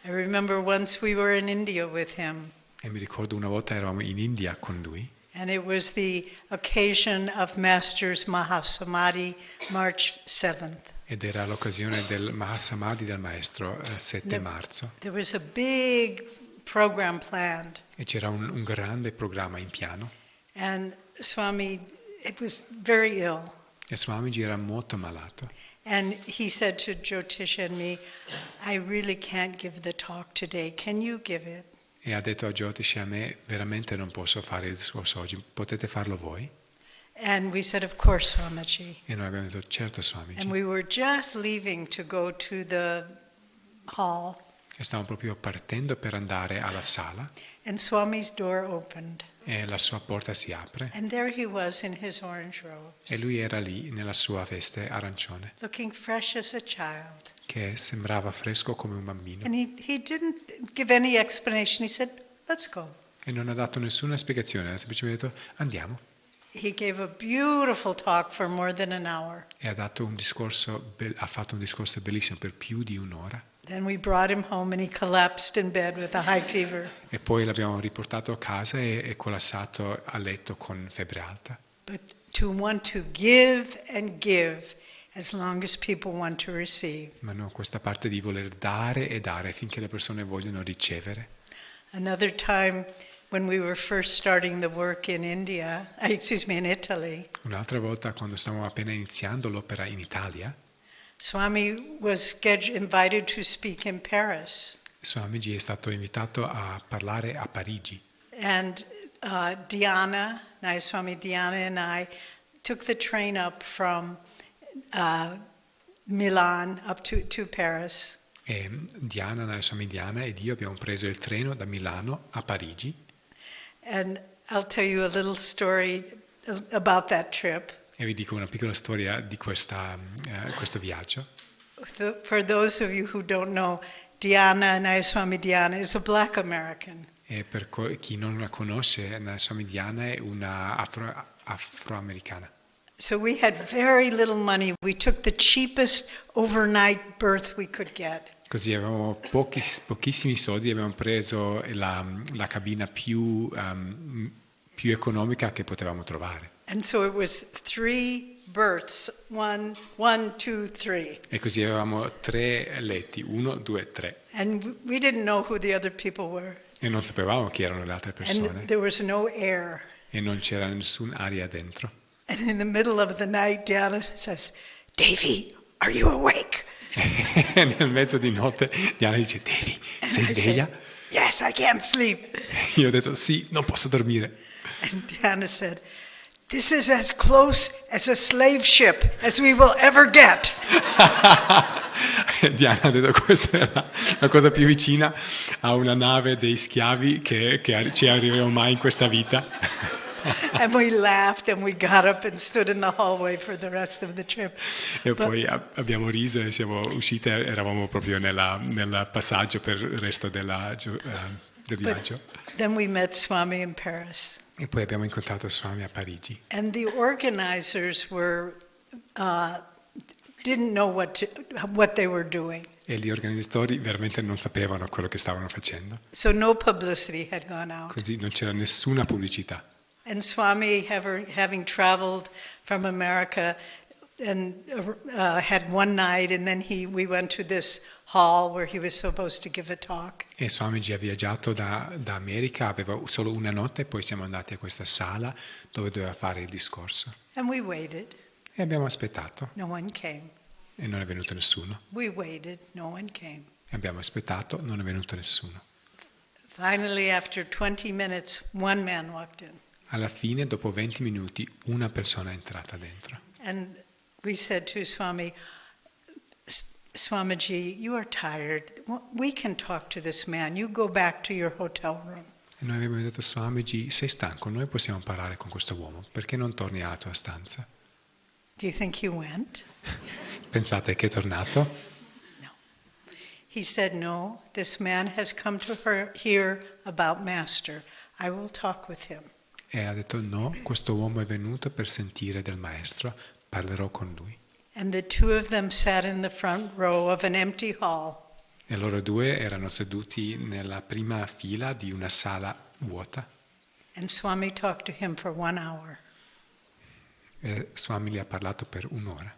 I remember once we were in India with him, E mi ricordo una volta eravamo in India con lui, and it was the occasion of Master's Mahasamadhi, March 7th. ed era l'occasione del Mahasamadhi del maestro 7 marzo, There was a big program planned, e c'era un grande programma in piano, and Swami, it was very ill. e Swamiji era molto malato. And he said to Jyotish and me, I really can't give the talk today. Can you give it? E ha detto a Jyotish: a me veramente non posso fare il discorso oggi, potete farlo voi? And we said, of course, Swamiji. E noi abbiamo detto: certo, Swamiji. And we were just leaving to go to the hall. E stavamo proprio partendo per andare alla sala And Swami's door opened. e la sua porta si apre And there he was in his orange robes, e lui era lì nella sua veste arancione, looking fresh as a child. che sembrava fresco come un bambino. And he didn't give any explanation. He said, let's go. E non ha dato nessuna spiegazione, ha semplicemente detto: andiamo. He gave a beautiful talk for more than an hour. E ha fatto un discorso bellissimo per più di un'ora. Then we brought him home and he collapsed in bed with a high fever. E poi l'abbiamo riportato a casa e è collassato a letto con febbre alta. But to want to give and give as long as people want to receive. Ma no, questa parte di voler dare e dare finché le persone vogliono ricevere. Another time when we were first starting the work in India, in Italy, Un'altra volta, quando stavamo appena iniziando l'opera in Italia, Swami was invited to speak in Paris. Swamiji è stato invitato a parlare a Parigi. And Nayaswami Diana and I took the train up from Milan up to Paris. E Nayaswami Diana ed io abbiamo preso il treno da Milano a Parigi. And I'll tell you a little story about that trip. E vi dico una piccola storia di questo viaggio. For those of you who don't know, Nayaswami Diana is a black American. E per chi non la conosce, Nayaswami Diana è una afroamericana. So we had very little money. We took the cheapest overnight berth we could get. Così avevamo pochissimi soldi, abbiamo preso la cabina più economica che potevamo trovare. And so it was 3 berths, one, 2, 3. E così avevamo 3 letti, 1, 2, 3. And we didn't know who the other people were. E non sapevamo chi erano le altre persone. And there was no air. E non c'era nessun aria dentro. And in the middle of the night, Diana says, Devi, are you awake? E nel mezzo di notte Diana dice: Devi, sei sveglia? Said, yes, I can't sleep. Io ho detto: sì, non posso dormire. And Diana said, this is as close as a slave ship as we will ever get. Diana ha detto: questa è la cosa più vicina a una nave dei schiavi che ci arriveremo mai in questa vita. And we laughed and we got up and stood in the hallway for the rest of the trip. E poi abbiamo riso e siamo uscite, eravamo proprio nel passaggio per il resto del viaggio. Then we met Swami in Paris. E poi abbiamo incontrato Swami a Parigi. And the organizers didn't know what they were doing. E gli organizzatori veramente non sapevano quello che stavano facendo. So no publicity had gone out. Così non c'era nessuna pubblicità. And Swami, having traveled from America, and had one night, and then we went to this hall where he was supposed to give a talk. E Swamiji ha viaggiato da America, aveva solo una notte, poi siamo andati a questa sala dove doveva fare il discorso. And we waited. E abbiamo aspettato. No one came. E non è venuto nessuno. We waited. No one came. E abbiamo aspettato, non è venuto nessuno. Finally, after 20 minutes, one man walked in. Alla fine, dopo 20 minuti, una persona è entrata dentro. And we said to Swami, Swamiji, you are tired. We can talk to this man. You go back to your hotel room. E noi abbiamo detto: Swamiji, sei stanco, noi possiamo parlare con questo uomo, perché non torni alla tua stanza? Do you think he went? Pensate che è tornato? No. He said, no, this man has come to hear about Master. I will talk with him. E ha detto: no, questo uomo è venuto per sentire del maestro, parlerò con lui. And the two of them sat in the front row of an empty hall. E loro due erano seduti nella prima fila di una sala vuota. And Swami talked to him for 1 hour. E Swami gli ha parlato per un'ora.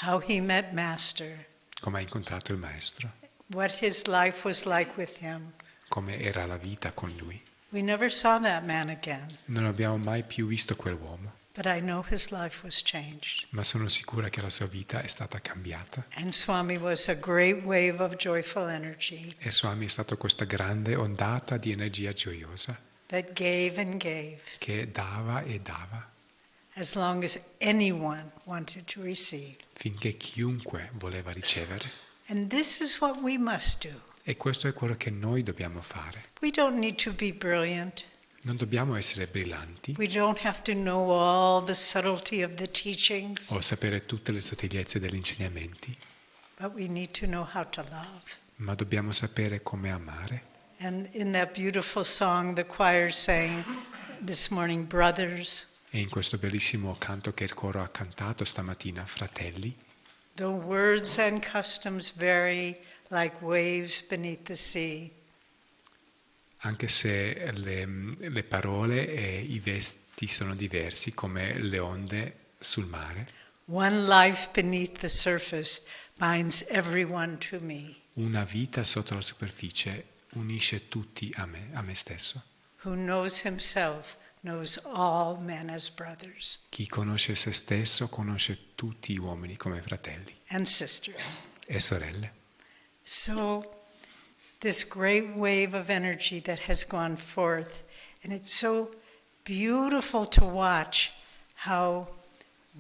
How he met Master. Come ha incontrato il maestro. What his life was like with him. Come era la vita con lui. We never saw that man again. Non abbiamo mai più visto quell'uomo. but I know his life was changed. ma sono sicura che la sua vita è stata cambiata. And Swami was a great wave of joyful energy E Swami è stato questa grande ondata di energia gioiosa that gave and gave che dava e dava as long as anyone wanted to receive. finché chiunque voleva ricevere. And this is what we must do. E questo è quello che noi dobbiamo fare. We don't need to be brilliant. Non dobbiamo essere brillanti We don't have to know all the subtlety of the teachings, o sapere tutte le sottigliezze degli insegnamenti, but we need to know how to love. ma dobbiamo sapere come amare. And in that beautiful song the choir sang this morning, brothers, E in questo bellissimo canto che il coro ha cantato stamattina, fratelli, though words and customs vary like waves beneath the sea, anche se le parole e i vesti sono diversi come le onde sul mare, one life beneath the surface binds everyone to me. una vita sotto la superficie unisce tutti a me stesso. Who knows himself knows all men as brothers Chi conosce se stesso conosce tutti gli uomini come fratelli and sisters. e sorelle. So this great wave of energy that has gone forth, and it's so beautiful to watch how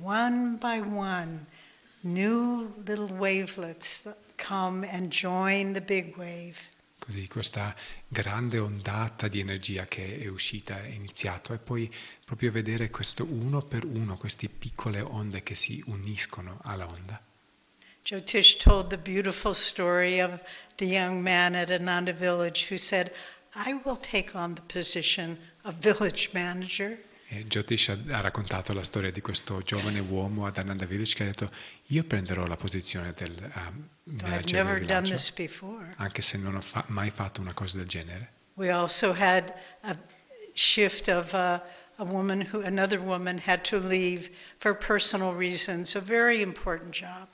one by one new little wavelets come and join the big wave. Così questa grande ondata di energia che è uscita, è iniziato, e poi proprio vedere questo uno per uno, queste piccole onde che si uniscono alla onda. Jyotish told the beautiful story of the young man at Ananda village who said, I will take on the position of village manager. E Jyotish ha raccontato la storia di questo giovane uomo ad Ananda Village che ha detto: io prenderò la posizione del I've manager never del done villaggio, this before. anche se non ho mai fatto una cosa del genere. We also had a shift of another woman had to leave for personal reasons, a very important job.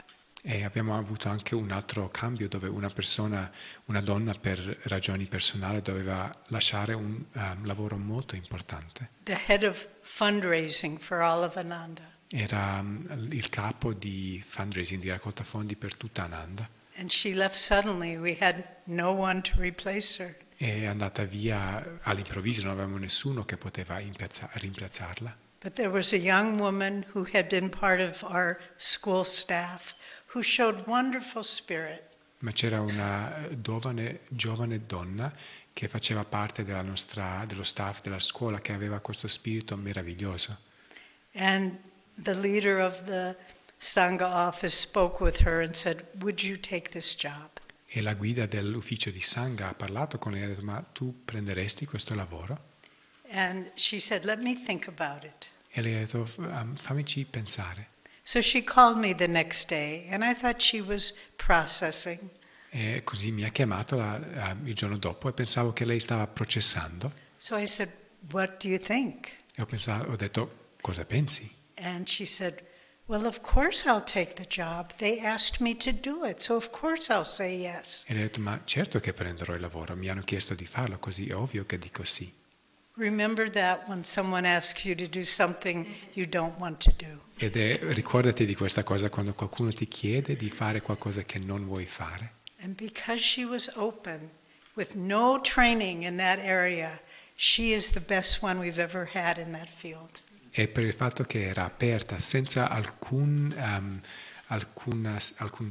E abbiamo avuto anche un altro cambio dove una donna per ragioni personali doveva lasciare un lavoro molto importante. The head of fundraising for all of Ananda. Era il capo di fundraising, di raccolta fondi per tutta Ananda. And she left suddenly. We had no one to replace her. È andata via all'improvviso, non avevamo nessuno che poteva rimpiazzarla. But there was a young woman who had been part of our school staff who showed wonderful spirit. Ma c'era una giovane donna che faceva parte dello staff della scuola che aveva questo spirito meraviglioso. And the leader of the Sangha office spoke with her and said, would you take this job? E la guida dell'ufficio di Sangha ha parlato con lei e ha detto: ma tu prenderesti questo lavoro? And she said, let me think about it. E lei ha detto: fammici pensare. So she called me the next day, and I thought she was processing. E così mi ha chiamato il giorno dopo e pensavo che lei stava processando. So I said, what do you think? E ho detto: cosa pensi? And she said, well, of course I'll take the job. They asked me to do it, so of course I'll say yes. E lei ha detto: ma certo che prenderò il lavoro, mi hanno chiesto di farlo, così è ovvio che dico sì. Remember that when someone asks you to do something you don't want to do. Ricordati di questa cosa quando qualcuno ti chiede di fare qualcosa che non vuoi fare. And because she was open, with no training in that area, she is the best one we've ever had in that field. E per il fatto che era aperta, senza alcun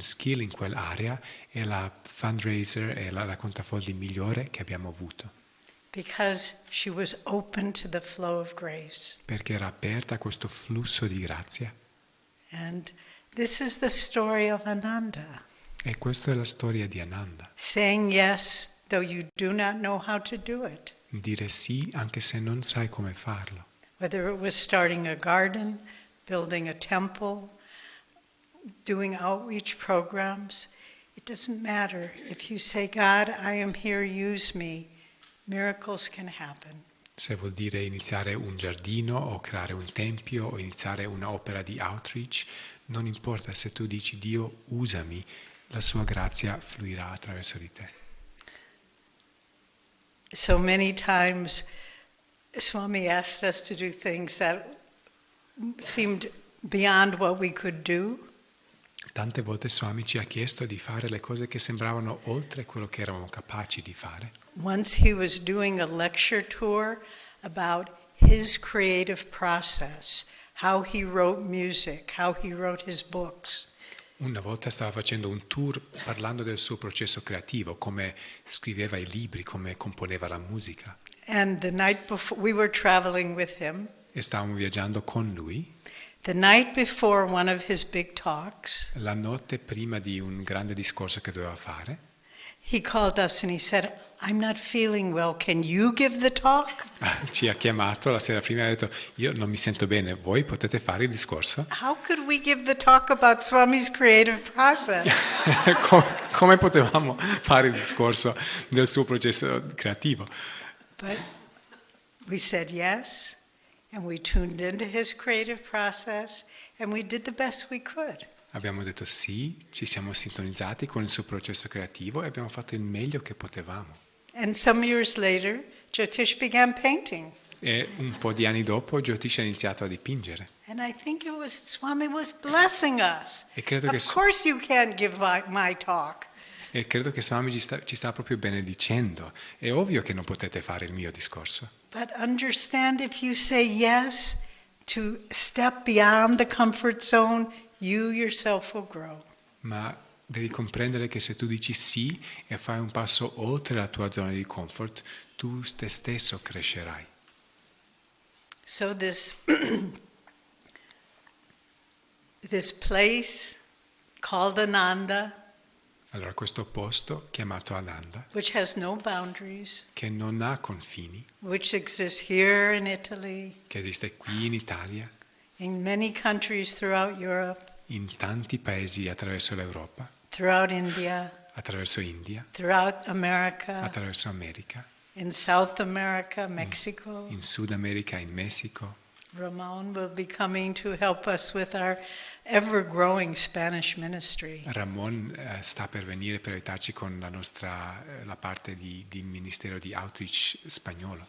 skill in quell'area, è la fundraiser e la raccontafondi migliore che abbiamo avuto. Because she was open to the flow of grace. Perché era aperta a questo flusso di grazia. And this is the story of Ananda. E questa è la storia di Ananda. Saying yes, though you do not know how to do it. Dire sì anche se non sai come farlo. Whether it was starting a garden, building a temple, doing outreach programs, it doesn't matter. If you say, God, I am here, use me, miracles can happen. Se vuol dire iniziare un giardino o creare un tempio o iniziare un'opera di outreach, non importa, se tu dici Dio usami, la sua grazia fluirà attraverso di te. So many times Swami asked us to do things that seemed beyond what we could do. Tante volte Swami ci ha chiesto di fare le cose che sembravano oltre quello che eravamo capaci di fare. Once he was doing a lecture tour about his creative process, how he wrote music, how he wrote his books. Una volta stava facendo un tour parlando del suo processo creativo, come scriveva i libri, come componeva la musica. And the night before, we were traveling with him. E stavamo viaggiando con lui. The night before one of his big talks, La notte prima di un grande discorso che doveva fare, he called us and he said, "I'm not feeling well. Can you give the talk?" ci ha chiamato la sera prima e ha detto: io non mi sento bene, voi potete fare il discorso? How could we give the talk about Swami's creative process? Come potevamo fare il discorso del suo processo creativo? But we said yes, and we tuned into his creative process, and we did the best we could. Abbiamo detto sì, ci siamo sintonizzati con il suo processo creativo e abbiamo fatto il meglio che potevamo. And some years later, Jyotish began painting. E un po' di anni dopo Jyotish ha iniziato a dipingere. And I think it was Swami was blessing us. E credo Of che course you can't give my talk. E credo che Swami ci sta proprio benedicendo. È ovvio che non potete fare il mio discorso. But understand, if you say yes to step beyond the comfort zone, you yourself will grow. Ma devi comprendere che se tu dici sì e fai un passo oltre la tua zona di comfort, tu te stesso crescerai. So this this place called Ananda, Allora questo posto chiamato Ananda, which has no boundaries, che non ha confini, which exists here in Italy, che esiste qui in Italia, in many countries throughout Europe, in tanti paesi attraverso l'Europa, throughout India, attraverso India, throughout America, attraverso America, in South America, Mexico. in Sud America, in Messico. Ramon will be coming to help us with our ever-growing Spanish ministry. Ramon sta per venire per aiutarci con la parte di ministero di outreach spagnolo.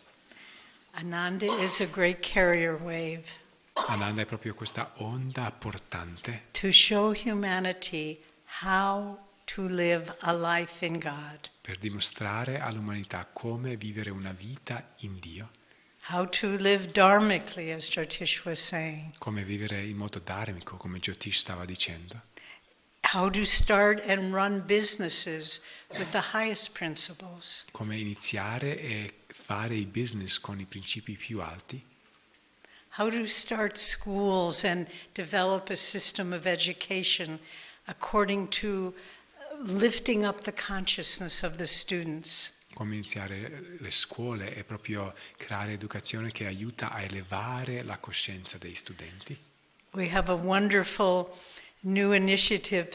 Ananda is a great carrier wave Ananda è proprio questa onda portante to show humanity how to live a life in God, per dimostrare all'umanità come vivere una vita in Dio, how to live dharmically, as Jyotish was saying, come vivere in modo dharmico, come Jyotish stava dicendo, how to start and run businesses with the highest principles, come iniziare e fare i business con i principi più alti, how to start schools and develop a system of education according to lifting up the consciousness of the students. come iniziare le scuole e proprio creare educazione che aiuta a elevare la coscienza dei studenti. We have a wonderful new initiative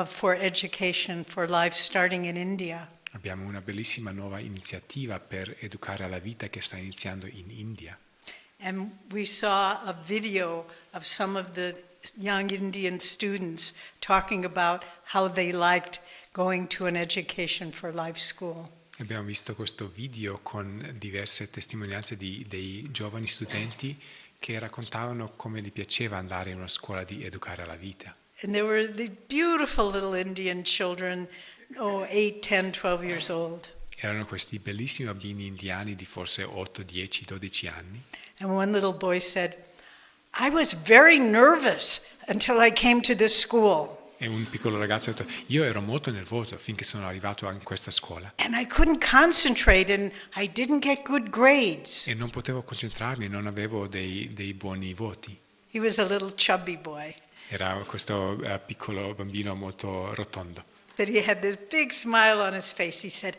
for education for life starting in India. Abbiamo una bellissima nuova iniziativa per educare alla vita che sta iniziando in India. And we saw a video of some of the young Indian students talking about how they liked going to an education for life school. Abbiamo visto questo video con diverse testimonianze dei giovani studenti che raccontavano come gli piaceva andare in una scuola di educare alla vita. And there were the beautiful little Indian children, 8, 10, 12 years old. Erano questi bellissimi bambini indiani di forse 8, 10, 12 anni. And one little boy said, "I was very nervous until I came to this school. E un piccolo ragazzo ha detto: io ero molto nervoso finché sono arrivato in questa scuola And I couldn't concentrate and I didn't get good grades." e non potevo concentrarmi, non avevo dei buoni voti. He was a little chubby boy, Era questo piccolo bambino molto rotondo. but he had this big smile on his face. He said,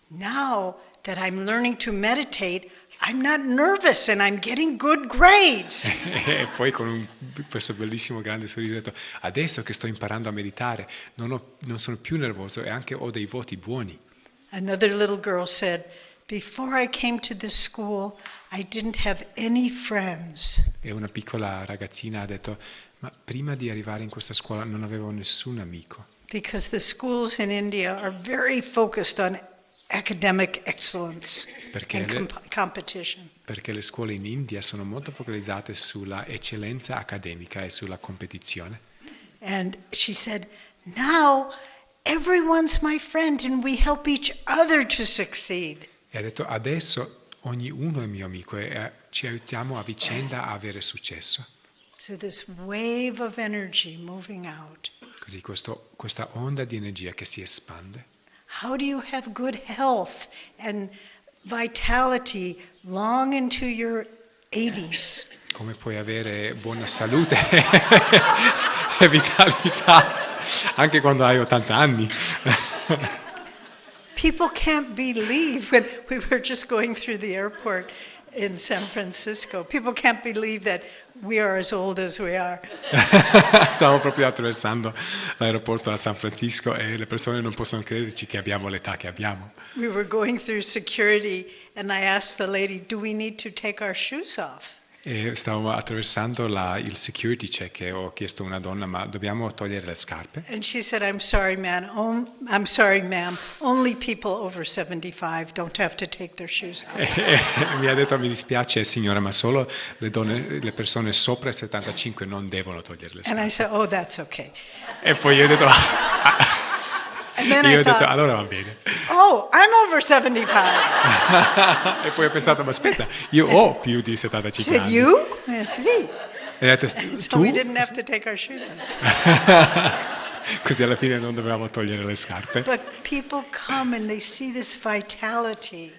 "Now that I'm learning to meditate, I'm not nervous and I'm getting good grades." E poi con questo bellissimo grande sorriso ha detto: adesso che sto imparando a meditare non sono più nervoso e anche ho dei voti buoni. Another little girl said, "Before I came to this school, I didn't have any friends. E una piccola ragazzina ha detto: ma prima di arrivare in questa scuola non avevo nessun amico, Because the schools in India are very focused on academic excellence Perché and competition. perché le scuole in India sono molto focalizzate sulla eccellenza accademica e sulla competizione. And she said, now everyone's my friend and we help each other to succeed. E ha detto, adesso ognuno è mio amico e ci aiutiamo a vicenda a avere successo. So this wave of energy moving out. Così questa onda di energia che si espande. How do you have good health and vitality long into your 80s? Come puoi avere buona salute e vitalità anche quando hai 80 anni? People can't believe, when we were just going through the airport in San Francisco, people can't believe that we are as old as we are. Stavo proprio attraversando l'aeroporto a San Francisco e le persone non possono crederci che abbiamo l'età che abbiamo. We were going through security and I asked the lady, do we need to take our shoes off? E stavo attraversando il security check e ho chiesto a una donna, ma dobbiamo togliere le scarpe? And she said, I'm sorry, ma'am. Only people over 75 don't have to take their shoes off. E mi ha detto, mi dispiace signora, ma solo le persone sopra i 75 non devono togliere le And scarpe. I said, oh, that's okay. E poi io ho detto, And then io I ho detto, thought, allora va bene. oh, I'm over 75. E poi ho pensato, ma aspetta, io ho più di She 75 said, anni. you? Sì. E ho detto, So tu? we didn't have to take our shoes off. Così alla fine non dovevamo togliere le scarpe. But people come and they see this vitality.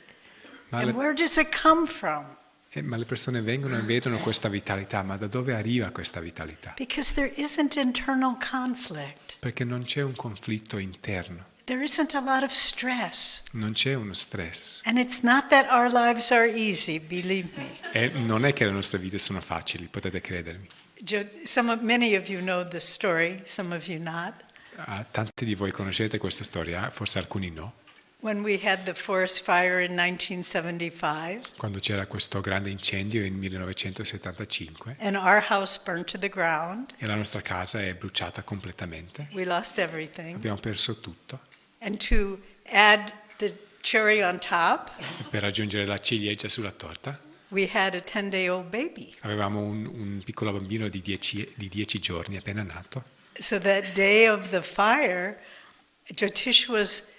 Ma And le, where does it come from? ma le persone vengono e vedono questa vitalità, ma da dove arriva questa vitalità? Because there isn't internal conflict. Perché non c'è un conflitto interno, There isn't a lot of stress. non c'è uno stress. And it's not that our lives are easy, believe me. E non è che le nostre vite sono facili, potete credermi. Many of you know this story, some of you not. Tanti di voi conoscete questa storia, forse alcuni no. When we had the forest fire in 1975 Quando c'era questo grande incendio in 1975 and our house burned to the ground, e la nostra casa è bruciata completamente, we lost everything. abbiamo perso tutto. And to add the cherry on top, E per raggiungere la ciliegia sulla torta we had a 10-day-old baby. avevamo un piccolo bambino di 10 giorni appena nato. So that day of the fire, Jyotish was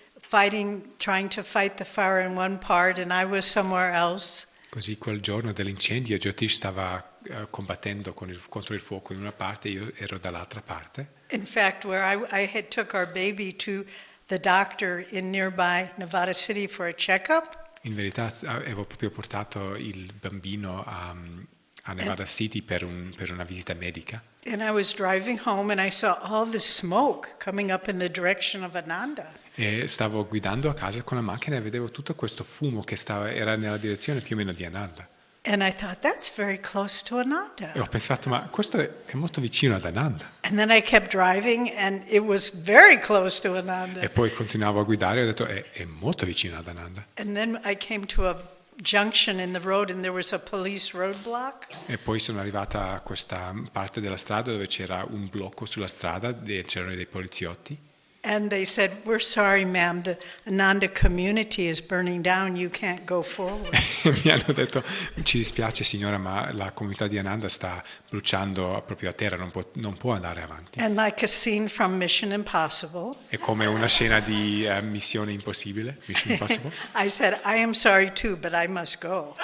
trying to fight the fire in one part, and I was somewhere else. Così quel giorno dell'incendio Jyotish stava combattendo contro il fuoco in una parte, io ero dall'altra parte. In fact, where I had took our baby to the doctor in nearby Nevada City for a checkup. In verità avevo proprio portato il bambino a Nevada City per una visita medica. And I was driving home and I saw all this smoke coming up in the direction of Ananda. E stavo guidando a casa con la macchina e vedevo tutto questo fumo che era nella direzione più o meno di Ananda. And I thought, that's very close to Ananda. E ho pensato, ma questo è molto vicino ad Ananda. And then I kept driving and it was very close to Ananda. E poi continuavo a guidare e ho detto, è molto vicino ad Ananda. And then I came to a junction in the road and there was a police roadblock. E poi sono arrivata a questa parte della strada dove c'era un blocco sulla strada, c'erano dei poliziotti. And they said, we're sorry, ma'am, the Ananda community is burning down, you can't go forward. Mi hanno detto, ci dispiace signora, ma la comunità di Ananda sta bruciando proprio a terra, non può andare avanti. And like a scene from Mission Impossible, È come una scena di Missione Impossibile, Mission Impossible. I said, I am sorry too, but I must go.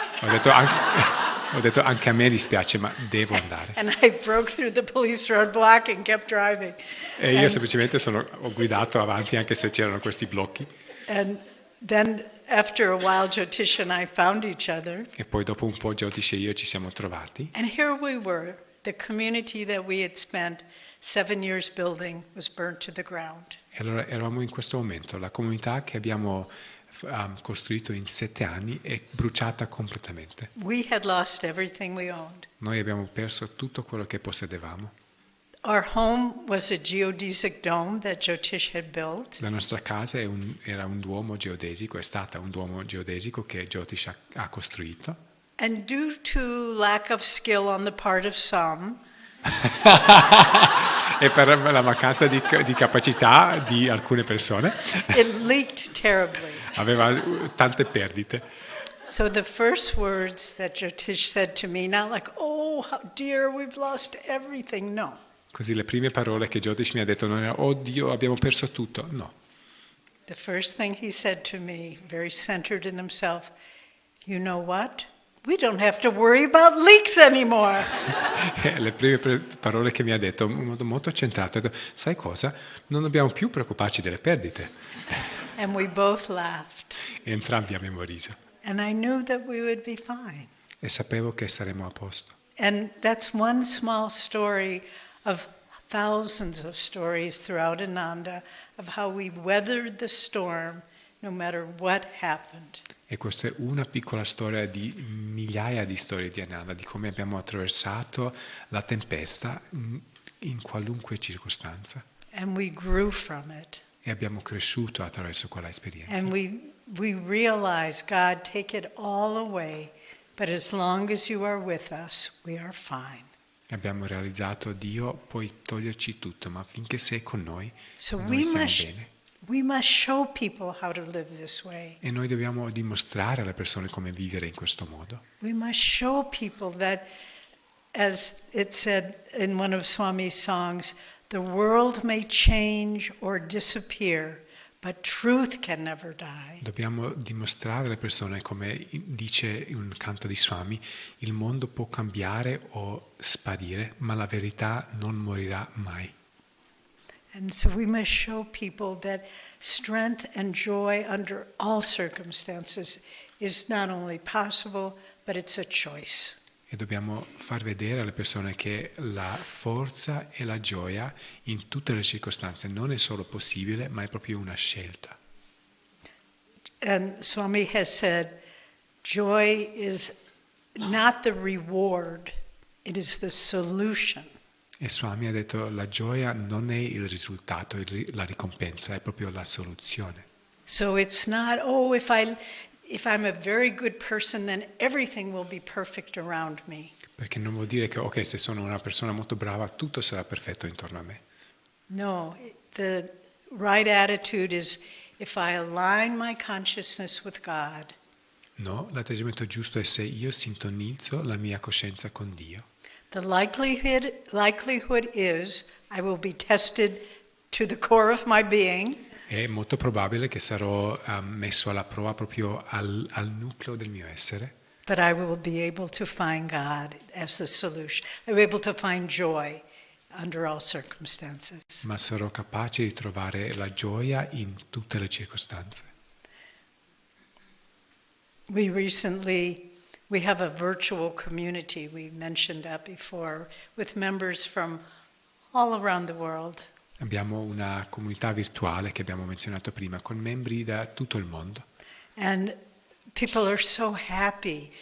Ho detto anche a me dispiace, ma devo andare. And I broke through the police roadblock and kept driving. E io semplicemente ho guidato avanti anche se c'erano questi blocchi. And then after a while, Jyotish and I found each other. E poi dopo un po' Jyotish e io ci siamo trovati. And here we were, the community that we had spent 7 years building was burnt to the ground. E allora eravamo in questo momento, la comunità che abbiamo costruito in 7 anni è bruciata completamente. We had lost everything we owned. Noi abbiamo perso tutto quello che possedevamo. Our home was a geodesic dome that Jyotish had built. La nostra casa era un duomo geodesico, è stata un duomo geodesico che Jyotish ha costruito. And due to lack of skill on the part of some, E per la mancanza di capacità di alcune persone it leaked terribly. aveva tante perdite. So the first words that Jyotish said to me, not like, oh, how dear, we've lost everything. No. Così le prime parole che Jyotish mi ha detto non erano, oh Dio, abbiamo perso tutto. No. The first thing he said to me, very centered in himself, you know what? We don't have to worry about leaks anymore. Le prime parole che mi ha detto, in modo molto centrato, ha detto, sai cosa? Non dobbiamo più preoccuparci delle perdite. And we both laughed. E entrambi abbiamo riso. And I knew that we would be fine. E sapevo che saremmo a posto. And that's one small story of thousands of stories throughout Ananda of how we weathered the storm no matter what happened. E questa è una piccola storia di migliaia di storie di Ananda, di come abbiamo attraversato la tempesta in qualunque circostanza. And we grew from it. E abbiamo cresciuto attraverso quella esperienza. And we realized, God, take it all away, but as long as you are with us, we are fine. E abbiamo realizzato, Dio, puoi toglierci tutto, ma finché sei con noi, So noi stiamo bene. we must show people how to live this way. E noi dobbiamo dimostrare alle persone come vivere in questo modo. We must show people that, as it said in one of Swami's songs, the world may change or disappear, but truth can never die. Dobbiamo dimostrare alle persone, come dice un canto di Swami, il mondo può cambiare o sparire, ma la verità non morirà mai. And so we must show people that strength and joy under all circumstances is not only possible, but it's a choice. E dobbiamo far vedere alle persone che la forza e la gioia in tutte le circostanze non è solo possibile, ma è proprio una scelta. And Swami has said, joy is not the reward, it is the solution. E Swami ha detto la gioia non è il risultato, la ricompensa, è proprio la soluzione. So it's not, oh, if I'm a very good person, then everything will be perfect around me. Perché non vuol dire che, ok, se sono una persona molto brava, tutto sarà perfetto intorno a me. No, the right attitude is, if I align my consciousness with God, No, l'atteggiamento giusto è se io sintonizzo la mia coscienza con Dio. the likelihood is I will be tested to the core of my being. È molto probabile che sarò messo alla prova proprio al nucleo del mio essere. But I will be able to find God as the solution. I will be able to find joy under all circumstances. Ma sarò capace di trovare la gioia in tutte le circostanze. We have a virtual community, we mentioned that before, with members from all around the world. Abbiamo una comunità virtuale che abbiamo menzionato prima, con membri da tutto il mondo. And people are so happy.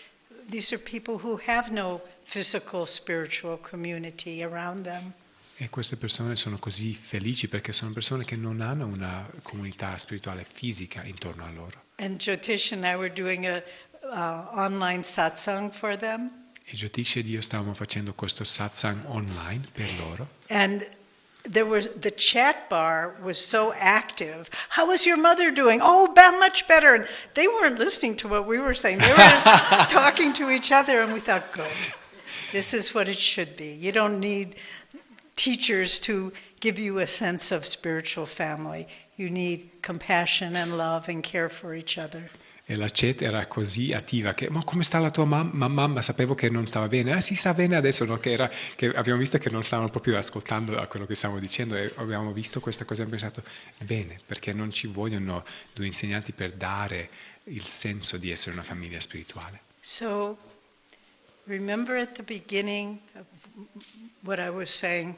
These are people who have no physical, spiritual community around them. E queste persone sono così felici perché sono persone che non hanno una comunità spirituale fisica intorno a loro. And Jyotish and I were doing a online satsang for them. E Jyotish ed io stavamo facendo questo satsang online per loro. And the chat bar was so active. How is your mother doing? Oh, much better. And they weren't listening to what we were saying. They were just talking to each other, and we thought, good. This is what it should be. You don't need teachers to give you a sense of spiritual family. You need compassion and love and care for each other. E la chat era così attiva che, ma come sta la tua mamma? Mamma, sapevo che non stava bene. Ah, si sta bene adesso, no? Che abbiamo visto che non stavano proprio ascoltando a quello che stavamo dicendo e abbiamo visto questa cosa e abbiamo pensato, bene, perché non ci vogliono due insegnanti per dare il senso di essere una famiglia spirituale. So, remember at the beginning of what I was saying,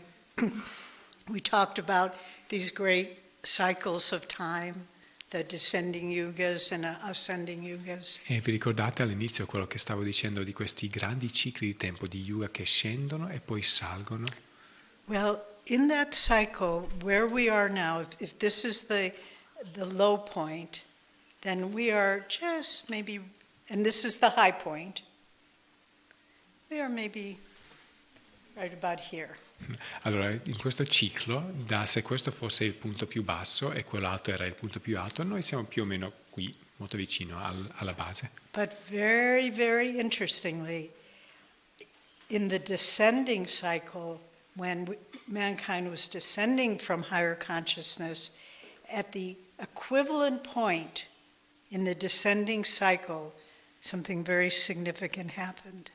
we talked about these great cycles of time, the descending yugas and ascending yugas. E vi ricordate all'inizio quello che stavo dicendo di questi grandi cicli di tempo di yuga che scendono e poi salgono? Well, in that cycle, where we are now, if this is the low point, then we are just maybe, and this is the high point, we are maybe right about here. Allora, in questo ciclo, se questo fosse il punto più basso e quell'altro era il punto più alto, noi siamo più o meno qui. molto vicino alla base. But very, very interestingly, in the descending cycle, when mankind was descending from higher consciousness, at the equivalent point in the descending cycle, something very significant happened.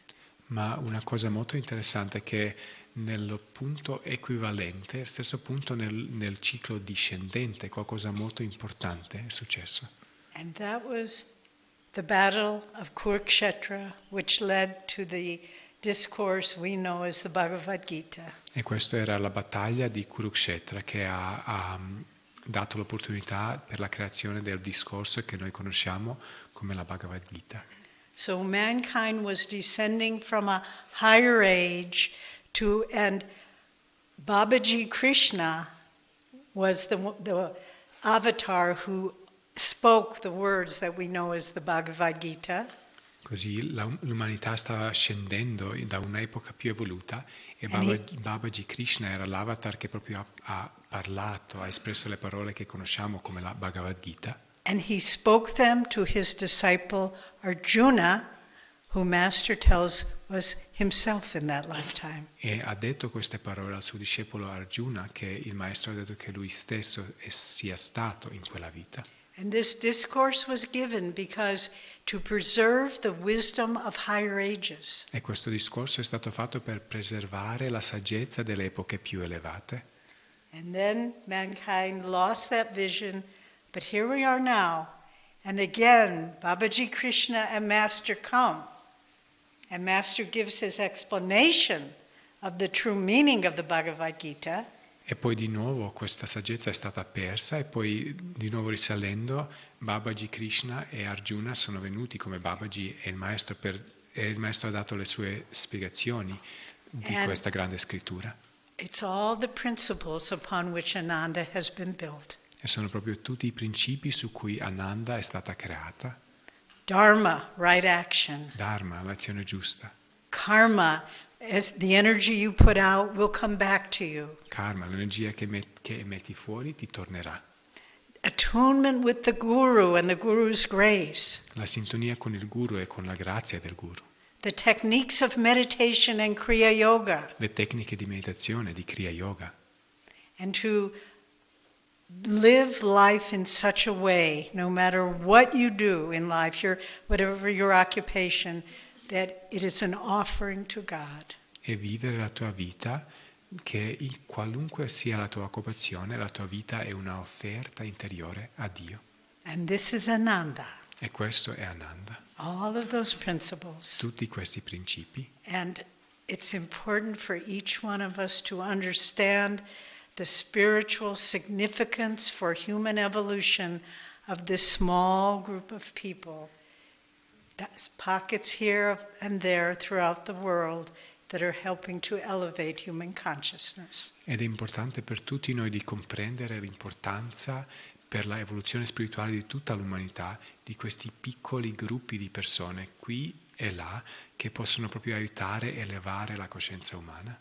Ma una cosa molto interessante è che nel punto equivalente, stesso punto nel ciclo discendente, qualcosa molto importante è successo. And that was the battle of Kurukshetra, which led to the discourse we know as the Bhagavad Gita. E questa era la battaglia di Kurukshetra che ha dato l'opportunità per la creazione del discorso che noi conosciamo come la Bhagavad Gita. So mankind was descending from a higher age and Babaji Krishna was the avatar who spoke the words that we know as the Bhagavad Gita. Così l'umanità stava scendendo da un'epoca più evoluta e Babaji Krishna era l'avatar che proprio ha parlato, ha espresso le parole che conosciamo come la Bhagavad Gita. And he spoke them to his disciple Arjuna, who Master tells was himself in that lifetime. E ha detto queste parole al suo discepolo Arjuna, che il maestro ha detto che lui stesso sia stato in quella vita. And this discourse was given because to preserve the wisdom of higher ages. E questo discorso è stato fatto per preservare la saggezza delle epoche più elevate. And then mankind lost that vision, but here we are now. And again, Babaji Krishna and Master come. And Master gives his explanation of the true meaning of the Bhagavad Gita. E poi di nuovo questa saggezza è stata persa e poi di nuovo risalendo Babaji Krishna e Arjuna sono venuti come Babaji e il maestro ha dato le sue spiegazioni di questa grande scrittura. It's all the principles upon which Ananda has been built. E sono proprio tutti i principi su cui Ananda è stata creata. Dharma, right action. Dharma, l'azione giusta. Karma, as the energy you put out will come back to you. Karma, l'energia che emetti fuori ti tornerà. Attunement with the Guru and the Guru's grace. La sintonia con il Guru e con la grazia del Guru. The techniques of meditation and Kriya Yoga. Le tecniche di meditazione, di Kriya Yoga. And to live life in such a way, no matter what you do in life, whatever your occupation, that it is an offering to God. E vivere la tua vita, che qualunque sia la tua occupazione, la tua vita è una offerta interiore a Dio. And this is Ananda. E questo è Ananda. All of those principles. Tutti questi principi. And it's important for each one of us to understand the spiritual significance for human evolution of this small group of people. That's pockets here and there throughout the world that are helping to elevate human consciousness. Ed è importante per tutti noi di comprendere l'importanza per la evoluzione spirituale di tutta l'umanità di questi piccoli gruppi di persone qui e là che possono proprio aiutare e elevare la coscienza umana.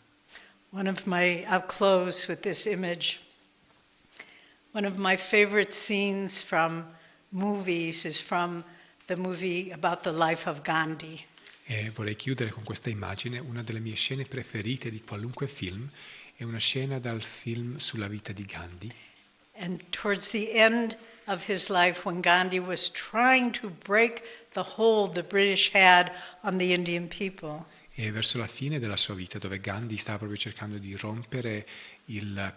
I'll close with this image. One of my favorite scenes from movies is from the movie about the life of Gandhi. E vorrei chiudere con questa immagine. Una delle mie scene preferite di qualunque film è una scena dal film sulla vita di Gandhi. And towards the end of his life, when Gandhi was trying to break the hold the British had on the Indian people. E verso la fine della sua vita, dove Gandhi stava proprio cercando di rompere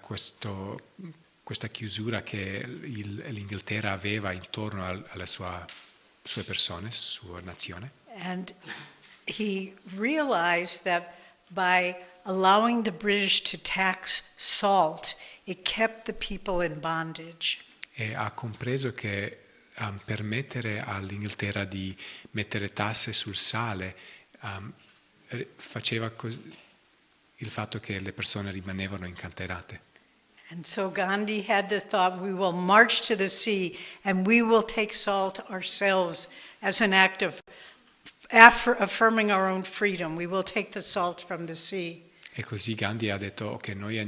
questa chiusura che l'Inghilterra aveva intorno alle sue persone, sua nazione. And he realized that by allowing the British to tax salt, it kept the people in bondage. E ha compreso che permettere all'Inghilterra di mettere tasse sul sale faceva il fatto che le persone rimanevano incanterate. And so Gandhi had the thought, we will march to the sea and we will take salt ourselves as an act of affirming our own freedom. We will take the salt from the sea. E così Gandhi ha detto, ok, noi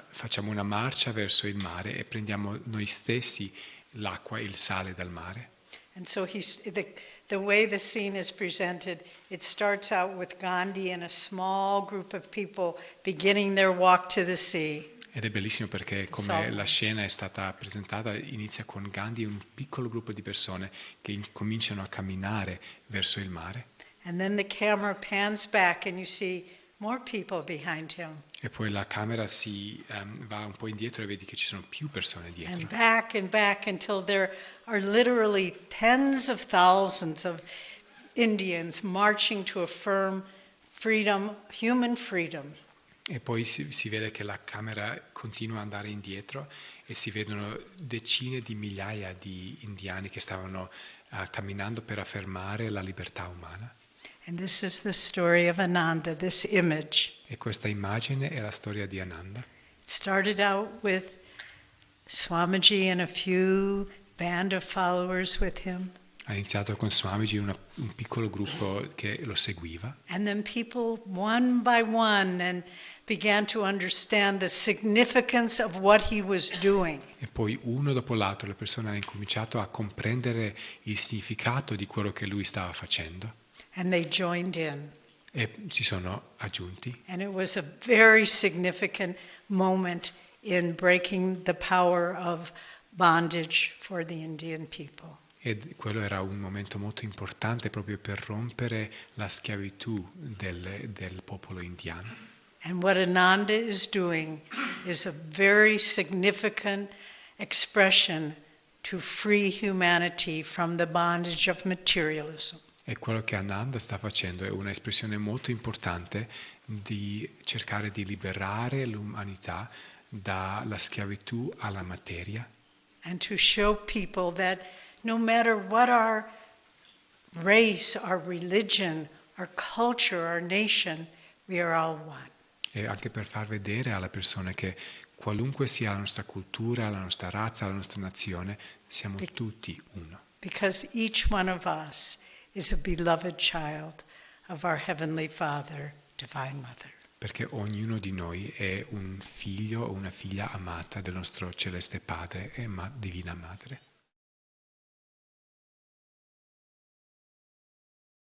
facciamo una marcia verso il mare e prendiamo noi stessi l'acqua e il sale dal mare. And so the way the scene is presented, it starts out with Gandhi and a small group of people beginning their walk to the sea. Ed è bellissimo perché come la scena è stata presentata, inizia con Gandhi e un piccolo gruppo di persone che cominciano a camminare verso il mare. And then the camera pans back and you see more people behind him. E poi la camera si va un po' indietro e vedi che ci sono più persone dietro. And back until there are literally tens of thousands of Indians marching to affirm freedom, human freedom. E poi si vede che la camera continua ad andare indietro e si vedono decine di migliaia di indiani che stavano camminando per affermare la libertà umana. And this is the story of Ananda, this image. E questa immagine è la storia di Ananda. It started out with Swamiji and a few band of followers with him. Ha iniziato con Swamiji, un piccolo gruppo che lo seguiva. And then people, one by one, began to understand the significance of what he was doing. E poi uno dopo l'altro le persone hanno incominciato a comprendere il significato di quello che lui stava facendo. And they joined in. E si sono aggiunti. And it was a very significant moment in breaking the power of bondage for the Indian people. E quello era un momento molto importante proprio per rompere la schiavitù del popolo indiano. And what Ananda is doing is a very significant expression to free humanity from the bondage of materialism. E quello che Ananda sta facendo è un'espressione molto importante di cercare di liberare l'umanità dalla schiavitù alla materia. And to show people that no matter what our race, our religion, our culture, our nation, we are all one. E anche per far vedere alle persone che qualunque sia la nostra cultura, la nostra razza, la nostra nazione, siamo tutti uno. Because each one of us is a beloved child of our Heavenly Father, Divine Mother. Perché ognuno di noi è un figlio o una figlia amata del nostro celeste Padre e Divina Madre.